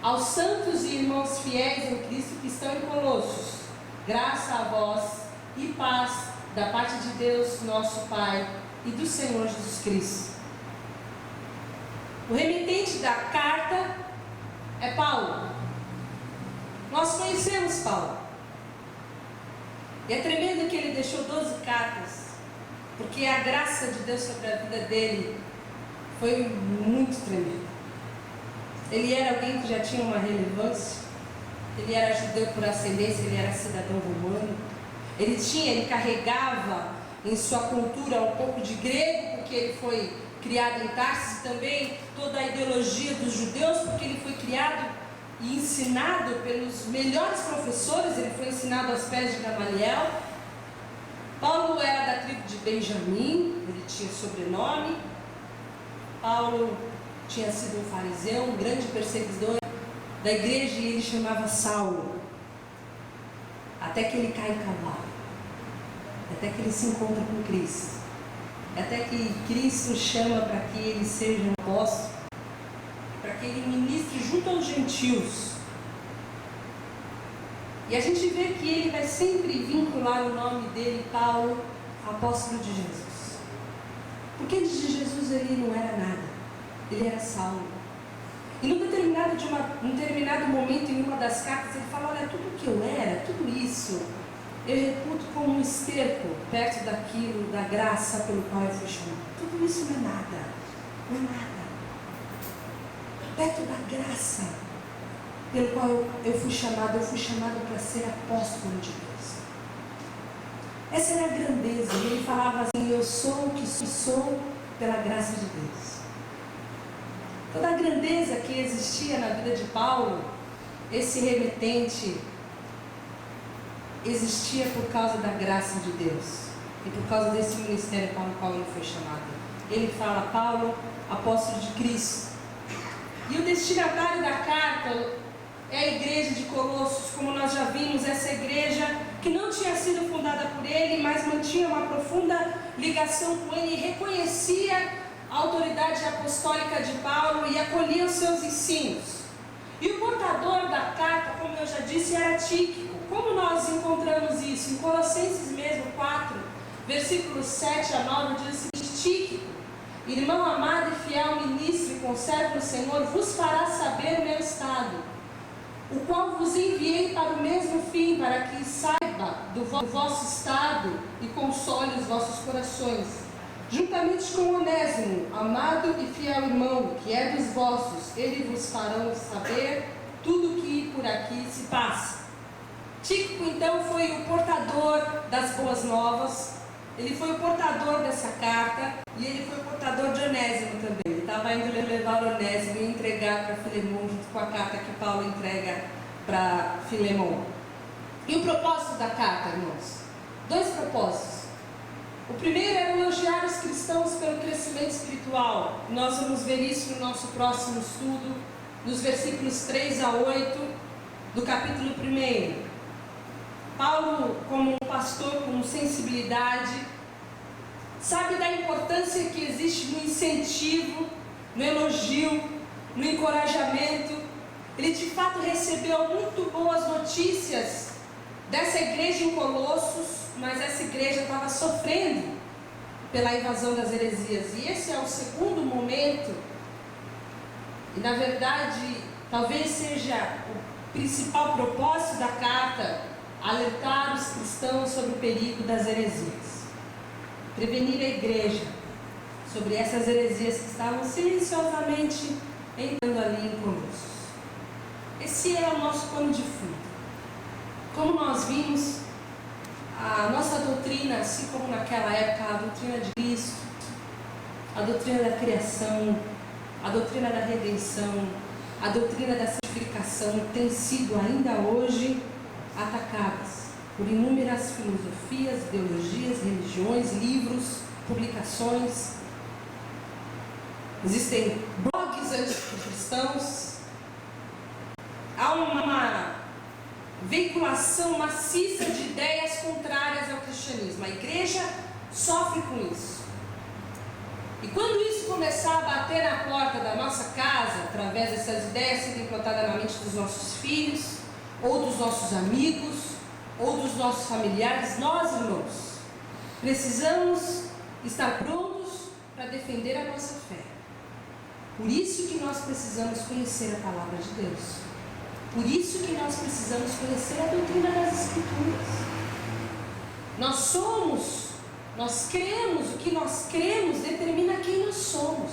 [SPEAKER 2] aos santos e irmãos fiéis em Cristo que estão em Colossos, graça a vós e paz da parte de Deus, nosso Pai, e do Senhor Jesus Cristo. O remetente da carta é Paulo. Nós conhecemos Paulo. E é tremendo que ele deixou 12 cartas, porque a graça de Deus sobre a vida dele foi muito tremenda. Ele era alguém que já tinha uma relevância. Ele era judeu por ascendência, ele era cidadão romano. Ele carregava em sua cultura um pouco de grego, porque ele foi criado em Tarsis, e também toda a ideologia dos judeus, porque ele foi criado e ensinado pelos melhores professores. Ele foi ensinado aos pés de Gamaliel. Paulo era da tribo de Benjamim, ele tinha sobrenome. Paulo tinha sido um fariseu, um grande perseguidor da igreja, e ele chamava Saulo, até que ele cai em cavalo, até que ele se encontra com Cristo, até que Cristo chama para que ele seja um apóstolo, para que ele ministre junto aos gentios. E a gente vê que ele vai sempre vincular o nome dele, Paulo, apóstolo de Jesus. Porque antes de Jesus ele não era nada, ele era Saulo. E num determinado momento, em uma das cartas, ele fala: olha, tudo que eu era, tudo isso, eu reputo como um esterco perto daquilo, da graça pelo qual eu fui chamado. Tudo isso não é nada, não é nada. Perto da graça pelo qual eu fui chamado para ser apóstolo de Deus. Essa era a grandeza. E ele falava assim: eu sou o que sou pela graça de Deus. Toda a grandeza que existia na vida de Paulo, esse remetente, existia por causa da graça de Deus e por causa desse ministério para o qual ele foi chamado. Ele fala: Paulo, apóstolo de Cristo. E o destinatário da carta é a igreja de Colossos, como nós já vimos, essa igreja que não tinha sido fundada por ele, mas mantinha uma profunda ligação com ele e reconhecia a autoridade apostólica de Paulo e acolhia os seus ensinos. E o portador da carta, como eu já disse, era Tíquico. Como nós encontramos isso? Em Colossenses mesmo, 4, versículos 7 a 9, diz o seguinte: Tíquico, irmão amado e fiel ministro e conservo no Senhor, vos fará saber o meu estado, o qual vos enviei para o mesmo fim, para que saiba do vosso estado e console os vossos corações, juntamente com Onésimo, amado e fiel irmão, que é dos vossos. Ele vos farão saber tudo o que por aqui se passa. Tíquico, então, foi o portador das boas novas, ele foi o portador dessa carta, e ele foi o portador de Onésimo também. Ele estava indo levar Onésimo e entregar para Filemão, junto com a carta que Paulo entrega para Filemão. E o propósito da carta, irmãos? 2 propósitos. O primeiro era elogiar os cristãos pelo crescimento espiritual. Nós vamos ver isso no nosso próximo estudo, nos versículos 3 a 8 do capítulo 1. Paulo, como um pastor com sensibilidade, sabe da importância que existe no incentivo, no elogio, no encorajamento. Ele de fato recebeu muito boas notícias dessa igreja em Colossos, mas essa igreja estava sofrendo pela invasão das heresias. E esse é o segundo momento, e na verdade talvez seja o principal propósito da carta: alertar os cristãos sobre o perigo das heresias, prevenir a igreja sobre essas heresias que estavam silenciosamente entrando ali em Colossos. Esse é o nosso pano de fundo. Como nós vimos, a nossa doutrina, assim como naquela época, a doutrina de Cristo, a doutrina da criação, a doutrina da redenção, a doutrina da santificação, tem sido ainda hoje atacadas por inúmeras filosofias, ideologias, religiões, livros, publicações. Existem blogs anticristãos. Há uma veiculação maciça de ideias contrárias ao cristianismo. A igreja sofre com isso. E quando isso começar a bater na porta da nossa casa, através dessas ideias serem implantadas na mente dos nossos filhos, ou dos nossos amigos, ou dos nossos familiares, nós, irmãos, precisamos estar prontos para defender a nossa fé. Por isso que nós precisamos conhecer a palavra de Deus. Por isso que nós precisamos conhecer a doutrina das Escrituras. Nós cremos, o que nós cremos determina quem nós somos.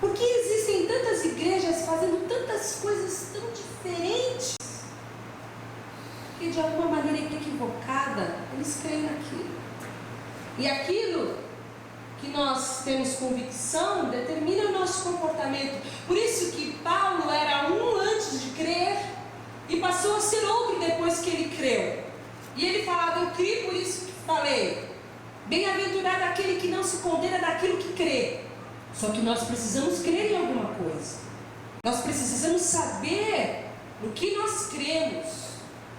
[SPEAKER 2] Por que existem tantas igrejas fazendo tantas coisas tão diferentes? Porque de alguma maneira equivocada, eles creem naquilo. E aquilo que nós temos convicção determina o nosso comportamento. Por isso que Paulo era um antes de crer e passou a ser outro depois que ele creu. E ele falava: eu criei, por isso que falei, bem-aventurado aquele que não se condena daquilo que crê. Só que nós precisamos crer em alguma coisa. Nós precisamos saber no que nós cremos.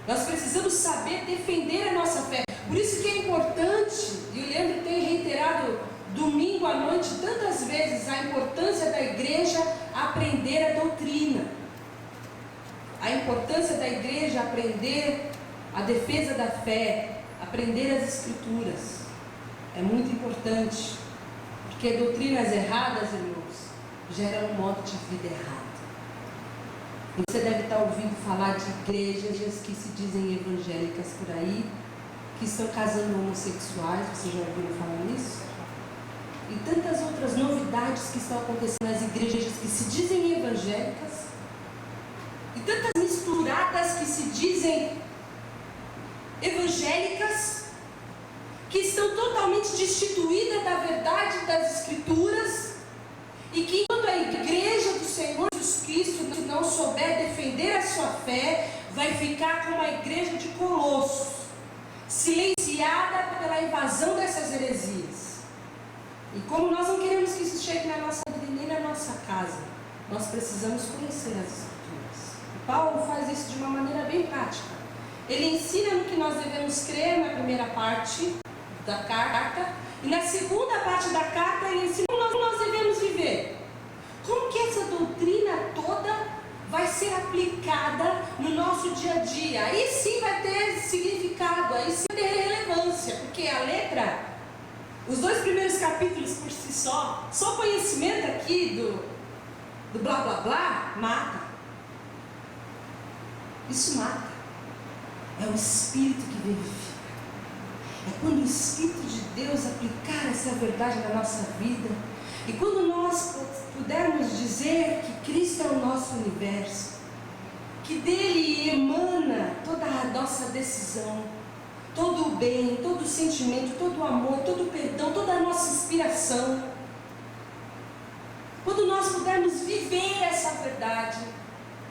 [SPEAKER 2] Nós precisamos saber defender a nossa fé. Por isso que é importante, e o Leandro tem reiterado domingo à noite tantas vezes, a importância da igreja aprender a doutrina. A importância da igreja aprender a defesa da fé, aprender as escrituras. É muito importante, porque doutrinas erradas, irmãos, geram um modo de vida errado. Você deve estar ouvindo falar de igrejas que se dizem evangélicas por aí, que estão casando homossexuais. Vocês já ouviram falar nisso? E tantas outras novidades que estão acontecendo nas igrejas que se dizem evangélicas, e tantas misturadas que se dizem evangélicas, que estão totalmente destituídas da verdade das escrituras, e que enquanto a igreja do Senhor Jesus Cristo não souber defender a sua fé, vai ficar como a igreja de Colossos, silenciada pela invasão dessas heresias. E como nós não queremos que isso chegue na nossa vida nem na nossa casa, nós precisamos conhecer as escrituras. E Paulo faz isso de uma maneira bem prática. Ele ensina no que nós devemos crer na primeira parte da carta, e na segunda parte da carta ele ensina como nós devemos viver. Como que essa doutrina toda vai ser aplicada no nosso dia a dia? Aí sim vai ter significado, aí sim vai ter relevância, porque a letra, os 2 primeiros capítulos por si só conhecimento aqui do blá blá blá, mata. Isso mata. É o Espírito que vivifica. É quando o Espírito de Deus aplicar essa verdade na nossa vida, e quando nós pudermos dizer que Cristo é o nosso universo, que dele emana toda a nossa decisão, todo o bem, todo o sentimento, todo o amor, todo o perdão, toda a nossa inspiração. Quando nós pudermos viver essa verdade,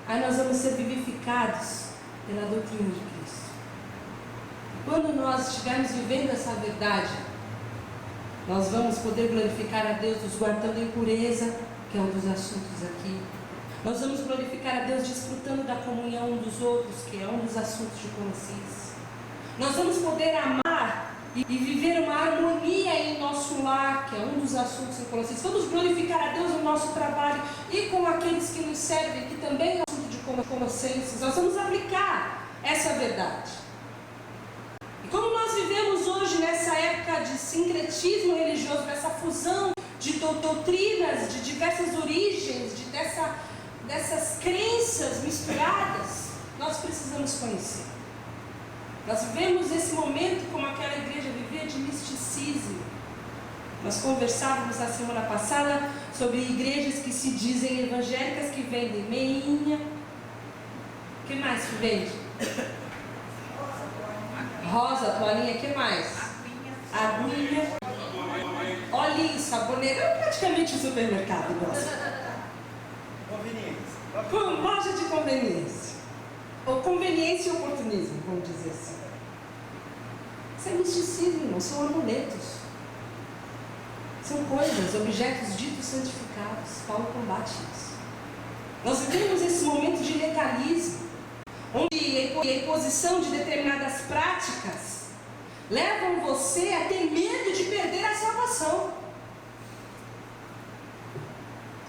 [SPEAKER 2] aí nós vamos ser vivificados pela doutrina de Cristo. Quando nós estivermos vivendo essa verdade, nós vamos poder glorificar a Deus nos guardando em pureza, que é um dos assuntos aqui. Nós vamos glorificar a Deus desfrutando da comunhão um dos outros, que é um dos assuntos de Colossenses. Nós vamos poder amar e viver uma harmonia em nosso lar, que é um dos assuntos em Colossenses. Vamos glorificar a Deus no nosso trabalho e com aqueles que nos servem, que também é um assunto de Colossenses. Nós vamos aplicar essa verdade. E como nós vivemos hoje nessa época de sincretismo religioso, dessa fusão de doutrinas de diversas origens, dessas crenças misturadas, nós precisamos conhecer. Nós vivemos esse momento como aquela igreja vivia de misticismo. Nós conversávamos na semana passada sobre igrejas que se dizem evangélicas, que vendem meinha. O que mais que vende? Rosa, toalhinha, o que mais? Aguinha. Olha isso, saboneira. É praticamente um supermercado nosso.
[SPEAKER 3] Conveniência.
[SPEAKER 2] Loja de conveniência. Ou conveniência e oportunismo, vamos dizer assim. Isso é misticismo, não são amuletos. São coisas, objetos ditos santificados. Paulo combate isso. Nós vivemos esse momento de legalismo, onde a imposição de determinadas práticas levam você a ter medo de perder a salvação.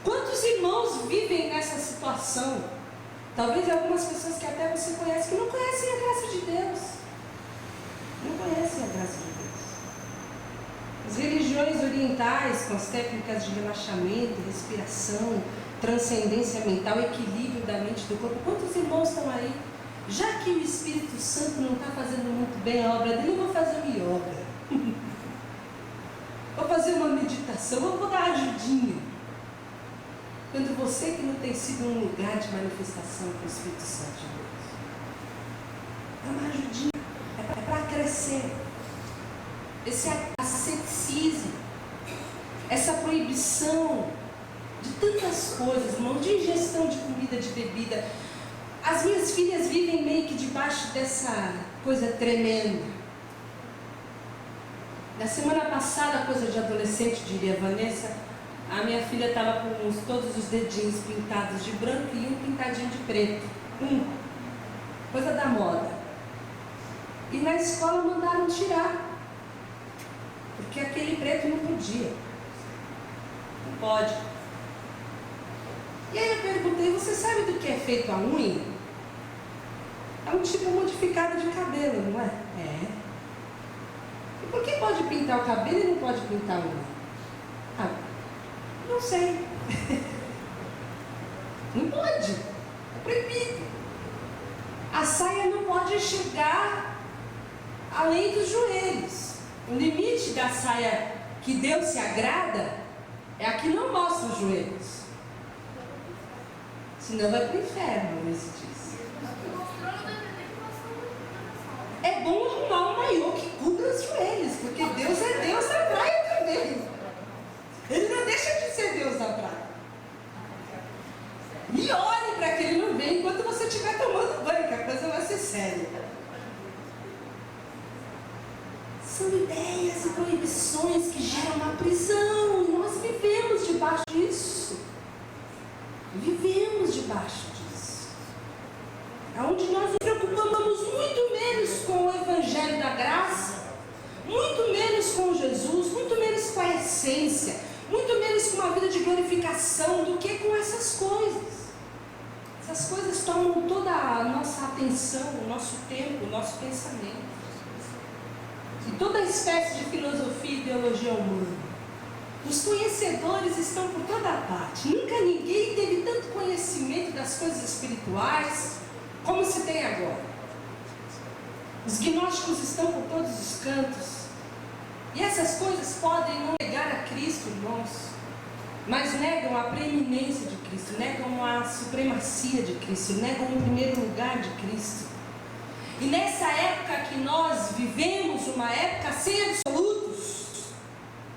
[SPEAKER 2] Quantos irmãos vivem nessa situação? Talvez algumas pessoas que até você conhece, que não conhecem a graça de Deus. Não conhecem a graça de Deus. As religiões orientais, com as técnicas de relaxamento, respiração, transcendência mental, equilíbrio da mente e do corpo. Quantos irmãos estão aí? Já que o Espírito Santo não está fazendo muito bem a obra dele, eu vou fazer uma yoga. Vou fazer uma meditação, eu vou dar ajudinha. Quando você que não tem sido um lugar de manifestação com o Espírito Santo de Deus. É uma ajudinha, é para crescer. Esse asceticismo, essa proibição de tantas coisas, irmão, de ingestão de comida, de bebida. As minhas filhas vivem meio que debaixo dessa coisa tremenda. Na semana passada, coisa de adolescente, diria a Vanessa, a minha filha estava com todos os dedinhos pintados de branco e um pintadinho de preto. Coisa da moda. E na escola mandaram tirar. Porque aquele preto não podia. Não pode. E aí eu perguntei, você sabe do que é feito a unha? É um tipo modificado de cabelo, não é? É. E por que pode pintar o cabelo e não pode pintar a unha? Ah, não sei. Não pode. É proibido. A saia não pode chegar além dos joelhos. O limite da saia que Deus se agrada é a que não mostra os joelhos. Senão vai para o inferno, Luiz diz. É bom arrumar um maiô que cubra os joelhos, porque Deus é Deus da praia também. Ele não deixa de ser Deus da praia. E olhe para que ele não venha enquanto você estiver tomando banho, que a coisa vai ser séria. São ideias e proibições que geram uma prisão. E nós vivemos debaixo disso. Vivemos debaixo disso. Onde nós nos preocupamos muito menos com o Evangelho da Graça, muito menos com Jesus, muito menos com a essência, muito menos com uma vida de glorificação do que com essas coisas. Essas coisas tomam toda a nossa atenção, o nosso tempo, o nosso pensamento. E toda espécie de filosofia e ideologia humana. Os conhecedores estão por toda parte. Nunca ninguém teve tanto conhecimento das coisas espirituais como se tem agora. Os gnósticos estão por todos os cantos. E essas coisas podem não negar a Cristo, irmãos, mas negam a preeminência de Cristo, negam a supremacia de Cristo, negam o primeiro lugar de Cristo. E nessa época que nós vivemos, uma época sem absolutos,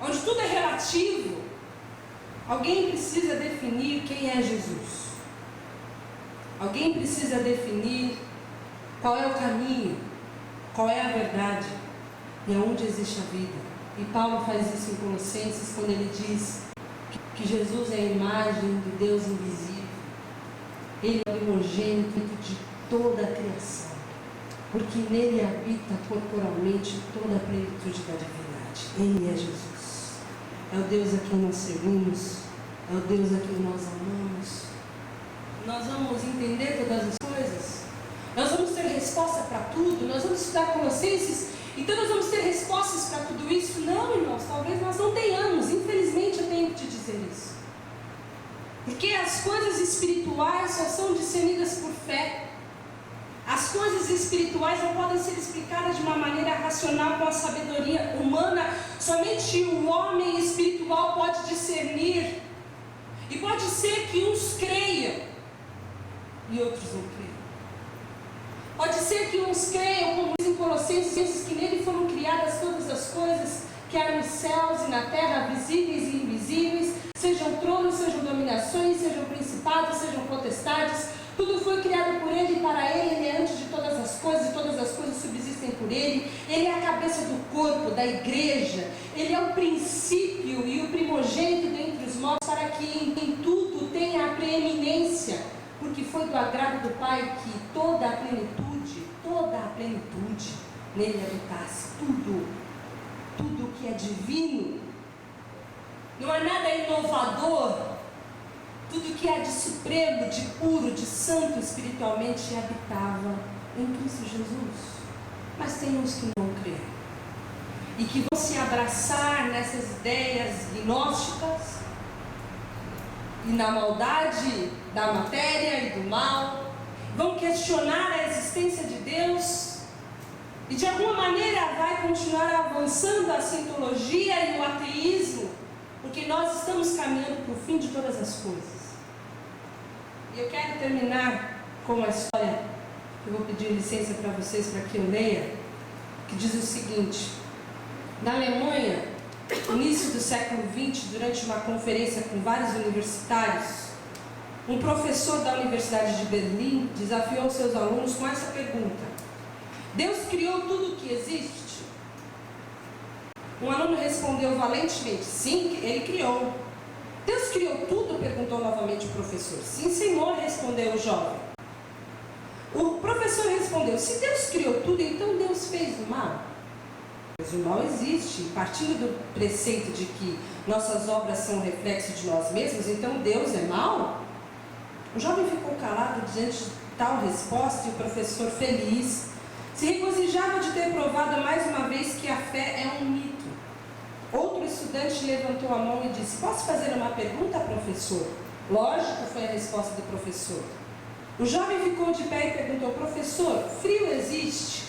[SPEAKER 2] onde tudo é relativo, alguém precisa definir quem é Jesus. Alguém precisa definir qual é o caminho, qual é a verdade e aonde existe a vida. E Paulo faz isso em Colossenses quando ele diz que Jesus é a imagem do Deus invisível. Ele é o primogênito de toda a criação, porque nele habita corporalmente toda a plenitude da divindade. Ele é Jesus. É o Deus a quem nós servimos, é o Deus a quem nós amamos. Nós vamos entender todas as coisas, nós vamos ter resposta para tudo, nós vamos estudar Colossenses, então nós vamos ter respostas para tudo isso? Não, irmãos, talvez nós não tenhamos, infelizmente eu tenho que te dizer isso. Porque as coisas espirituais só são discernidas por fé. As coisas espirituais não podem ser explicadas de uma maneira racional com a sabedoria humana. Somente o homem espiritual pode discernir. E pode ser que uns creiam e outros não creiam. Pode ser que uns creiam, como diz em Colossenses, que nele foram criadas todas as coisas que há nos céus e na terra, visíveis e invisíveis, sejam tronos, sejam dominações, sejam principados, sejam potestades. Tudo foi criado por Ele e para Ele. Ele é antes de todas as coisas e todas as coisas subsistem por Ele. Ele é a cabeça do corpo, da igreja. Ele é o princípio e o primogênito dentre os mortos, para que em tudo tenha a preeminência, porque foi do agrado do Pai que toda a plenitude nele habitasse. Tudo que é divino, não é nada inovador. Tudo que é de supremo, de puro, de santo espiritualmente habitava em Cristo Jesus. Mas tem uns que não creem e que vão se abraçar nessas ideias gnósticas e na maldade da matéria e do mal, vão questionar a existência de Deus e de alguma maneira vai continuar avançando a cientologia e o ateísmo, porque nós estamos caminhando para o fim de todas as coisas. E eu quero terminar com uma história, eu vou pedir licença para vocês para que eu leia, que diz o seguinte: na Alemanha, início do século XX, durante uma conferência com vários universitários, um professor da Universidade de Berlim desafiou seus alunos com essa pergunta: Deus criou tudo o que existe? Um aluno respondeu valentemente: sim, ele criou. Deus criou tudo? Perguntou novamente o professor. Sim, senhor, respondeu o jovem. O professor respondeu: se Deus criou tudo, então Deus fez o mal? Mas o mal existe, e partindo do preceito de que nossas obras são reflexo de nós mesmos, então Deus é mau? O jovem ficou calado diante tal resposta e o professor, feliz, se regozijava de ter provado mais uma vez que a fé é um mito. Outro estudante levantou a mão e disse: posso fazer uma pergunta, professor? Lógico, foi a resposta do professor. O jovem ficou de pé e perguntou: professor, frio existe?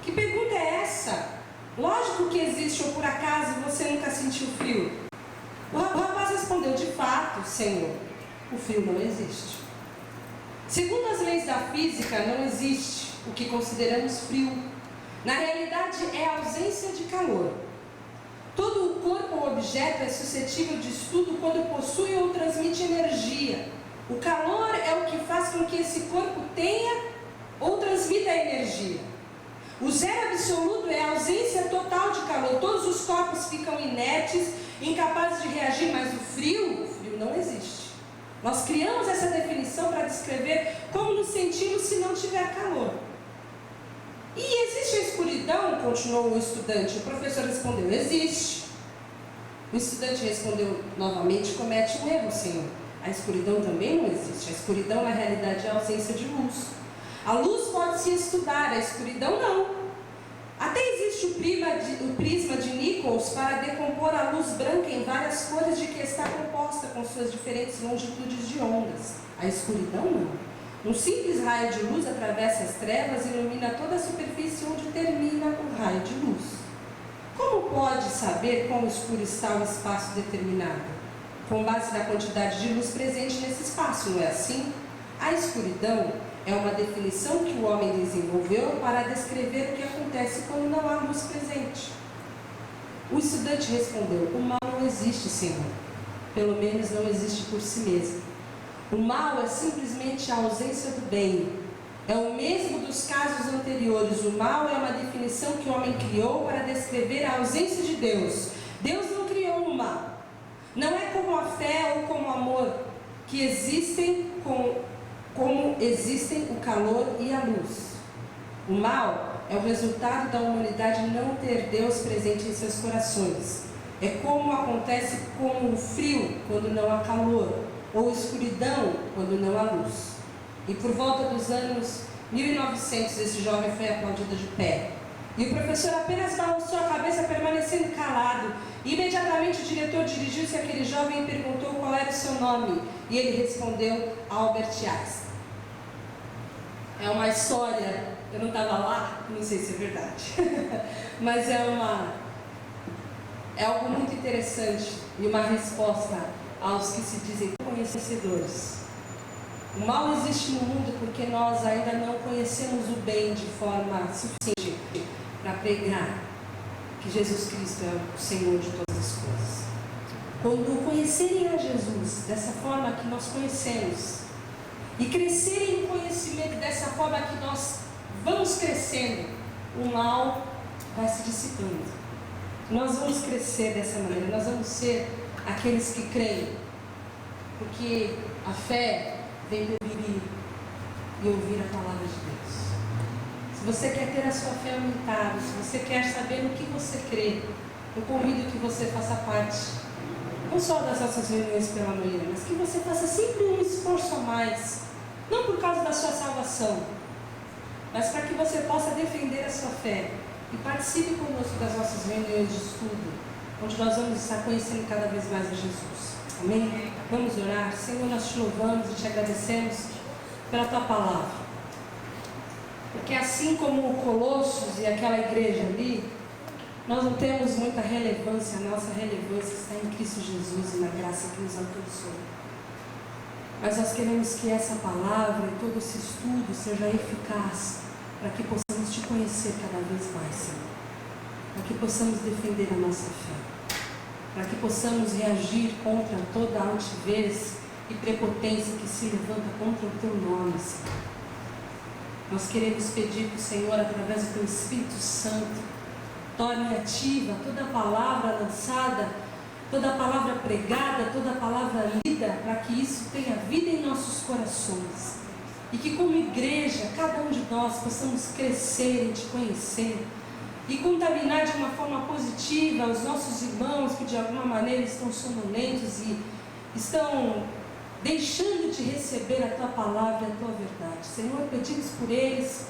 [SPEAKER 2] Que pergunta é essa? Lógico que existe, ou por acaso você nunca sentiu frio? O rapaz respondeu: de fato, senhor, o frio não existe. Segundo as leis da física, não existe o que consideramos frio. Na realidade, é a ausência de calor. Todo o corpo ou objeto é suscetível de estudo quando possui ou transmite energia. O calor é o que faz com que esse corpo tenha ou transmita energia. O zero absoluto é a ausência total de calor. Todos os corpos ficam inertes, incapazes de reagir, mas o frio não existe. Nós criamos essa definição para descrever como nos sentimos se não tiver calor. E existe a escuridão? Continuou o estudante. O professor respondeu: existe. O estudante respondeu novamente: comete um erro, senhor. A escuridão também não existe. A escuridão, na realidade, é a ausência de luz. A luz pode se estudar, a escuridão não. Até existe o prisma de Nichols para decompor a luz branca em várias cores de que está composta com suas diferentes longitudes de ondas. A escuridão não. Um simples raio de luz atravessa as trevas e ilumina toda a superfície onde termina o raio de luz. Como pode saber quão escuro está o espaço determinado? Com base na quantidade de luz presente nesse espaço, não é assim? A escuridão é uma definição que o homem desenvolveu para descrever o que acontece quando não há luz presente. O estudante respondeu: o mal não existe, senhor. Pelo menos não existe por si mesmo. O mal é simplesmente a ausência do bem. É o mesmo dos casos anteriores. O mal é uma definição que o homem criou para descrever a ausência de Deus. Deus não criou o mal. Não é como a fé ou como o amor, que existem como existem o calor e a luz. O mal é o resultado da humanidade não ter Deus presente em seus corações. É como acontece com o frio quando não há calor, ou escuridão quando não há luz. E por volta dos anos 1900, esse jovem foi aplaudido de pé. E o professor apenas balançou a cabeça, permanecendo calado. E imediatamente o diretor dirigiu-se àquele jovem e perguntou qual era o seu nome. E ele respondeu: Albert Einstein. É uma história, eu não estava lá, não sei se é verdade, mas é algo muito interessante e uma resposta aos que se dizem conhecedores. O mal existe no mundo porque nós ainda não conhecemos o bem de forma suficiente para pregar que Jesus Cristo é o Senhor de todas as coisas. Quando conhecerem a Jesus dessa forma que nós conhecemos e crescerem em conhecimento dessa forma que nós vamos crescendo, o mal vai se dissipando. Nós vamos crescer dessa maneira, nós vamos ser aqueles que creem, porque a fé vem de ouvir e ouvir a palavra de Deus. Se você quer ter a sua fé aumentada, se você quer saber no que você crê, eu convido que você faça parte, não só das nossas reuniões pela manhã, mas que você faça sempre um esforço a mais, não por causa da sua salvação, mas para que você possa defender a sua fé e participe conosco das nossas reuniões de estudo, onde nós vamos estar conhecendo cada vez mais a Jesus. Amém? Vamos orar. Senhor, nós te louvamos e te agradecemos pela tua palavra. Porque assim como o Colossos e aquela igreja ali, nós não temos muita relevância, a nossa relevância está em Cristo Jesus e na graça que nos alcançou. Mas nós queremos que essa palavra e todo esse estudo seja eficaz para que possamos te conhecer cada vez mais, Senhor. Para que possamos defender a nossa fé. Para que possamos reagir contra toda a altivez e prepotência que se levanta contra o teu nome, Senhor. Nós queremos pedir que o Senhor, através do teu Espírito Santo, torne ativa toda a palavra lançada, toda a palavra pregada, toda a palavra lida, para que isso tenha vida em nossos corações. E que como igreja, cada um de nós possamos crescer e te conhecer e contaminar de uma forma positiva os nossos irmãos que de alguma maneira estão sonolentos e estão deixando de receber a Tua palavra e a Tua verdade. Senhor, pedimos por eles,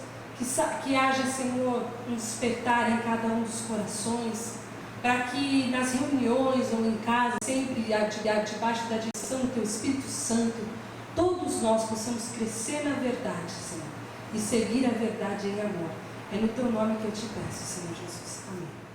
[SPEAKER 2] que haja, Senhor, um despertar em cada um dos corações, para que nas reuniões ou em casa, sempre debaixo da direção do Teu Espírito Santo, todos nós possamos crescer na verdade, Senhor, e seguir a verdade em amor. É no Teu nome que eu te peço, Senhor Jesus. Amém.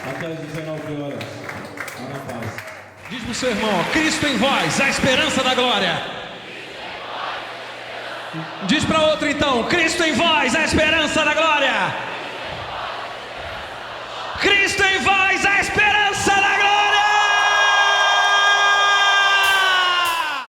[SPEAKER 1] Até às 19 horas. Na paz.
[SPEAKER 4] Diz pro seu irmão, Cristo em vós, a esperança da glória. Diz para outro então, Cristo em vós, a esperança da glória. Cristo em vós.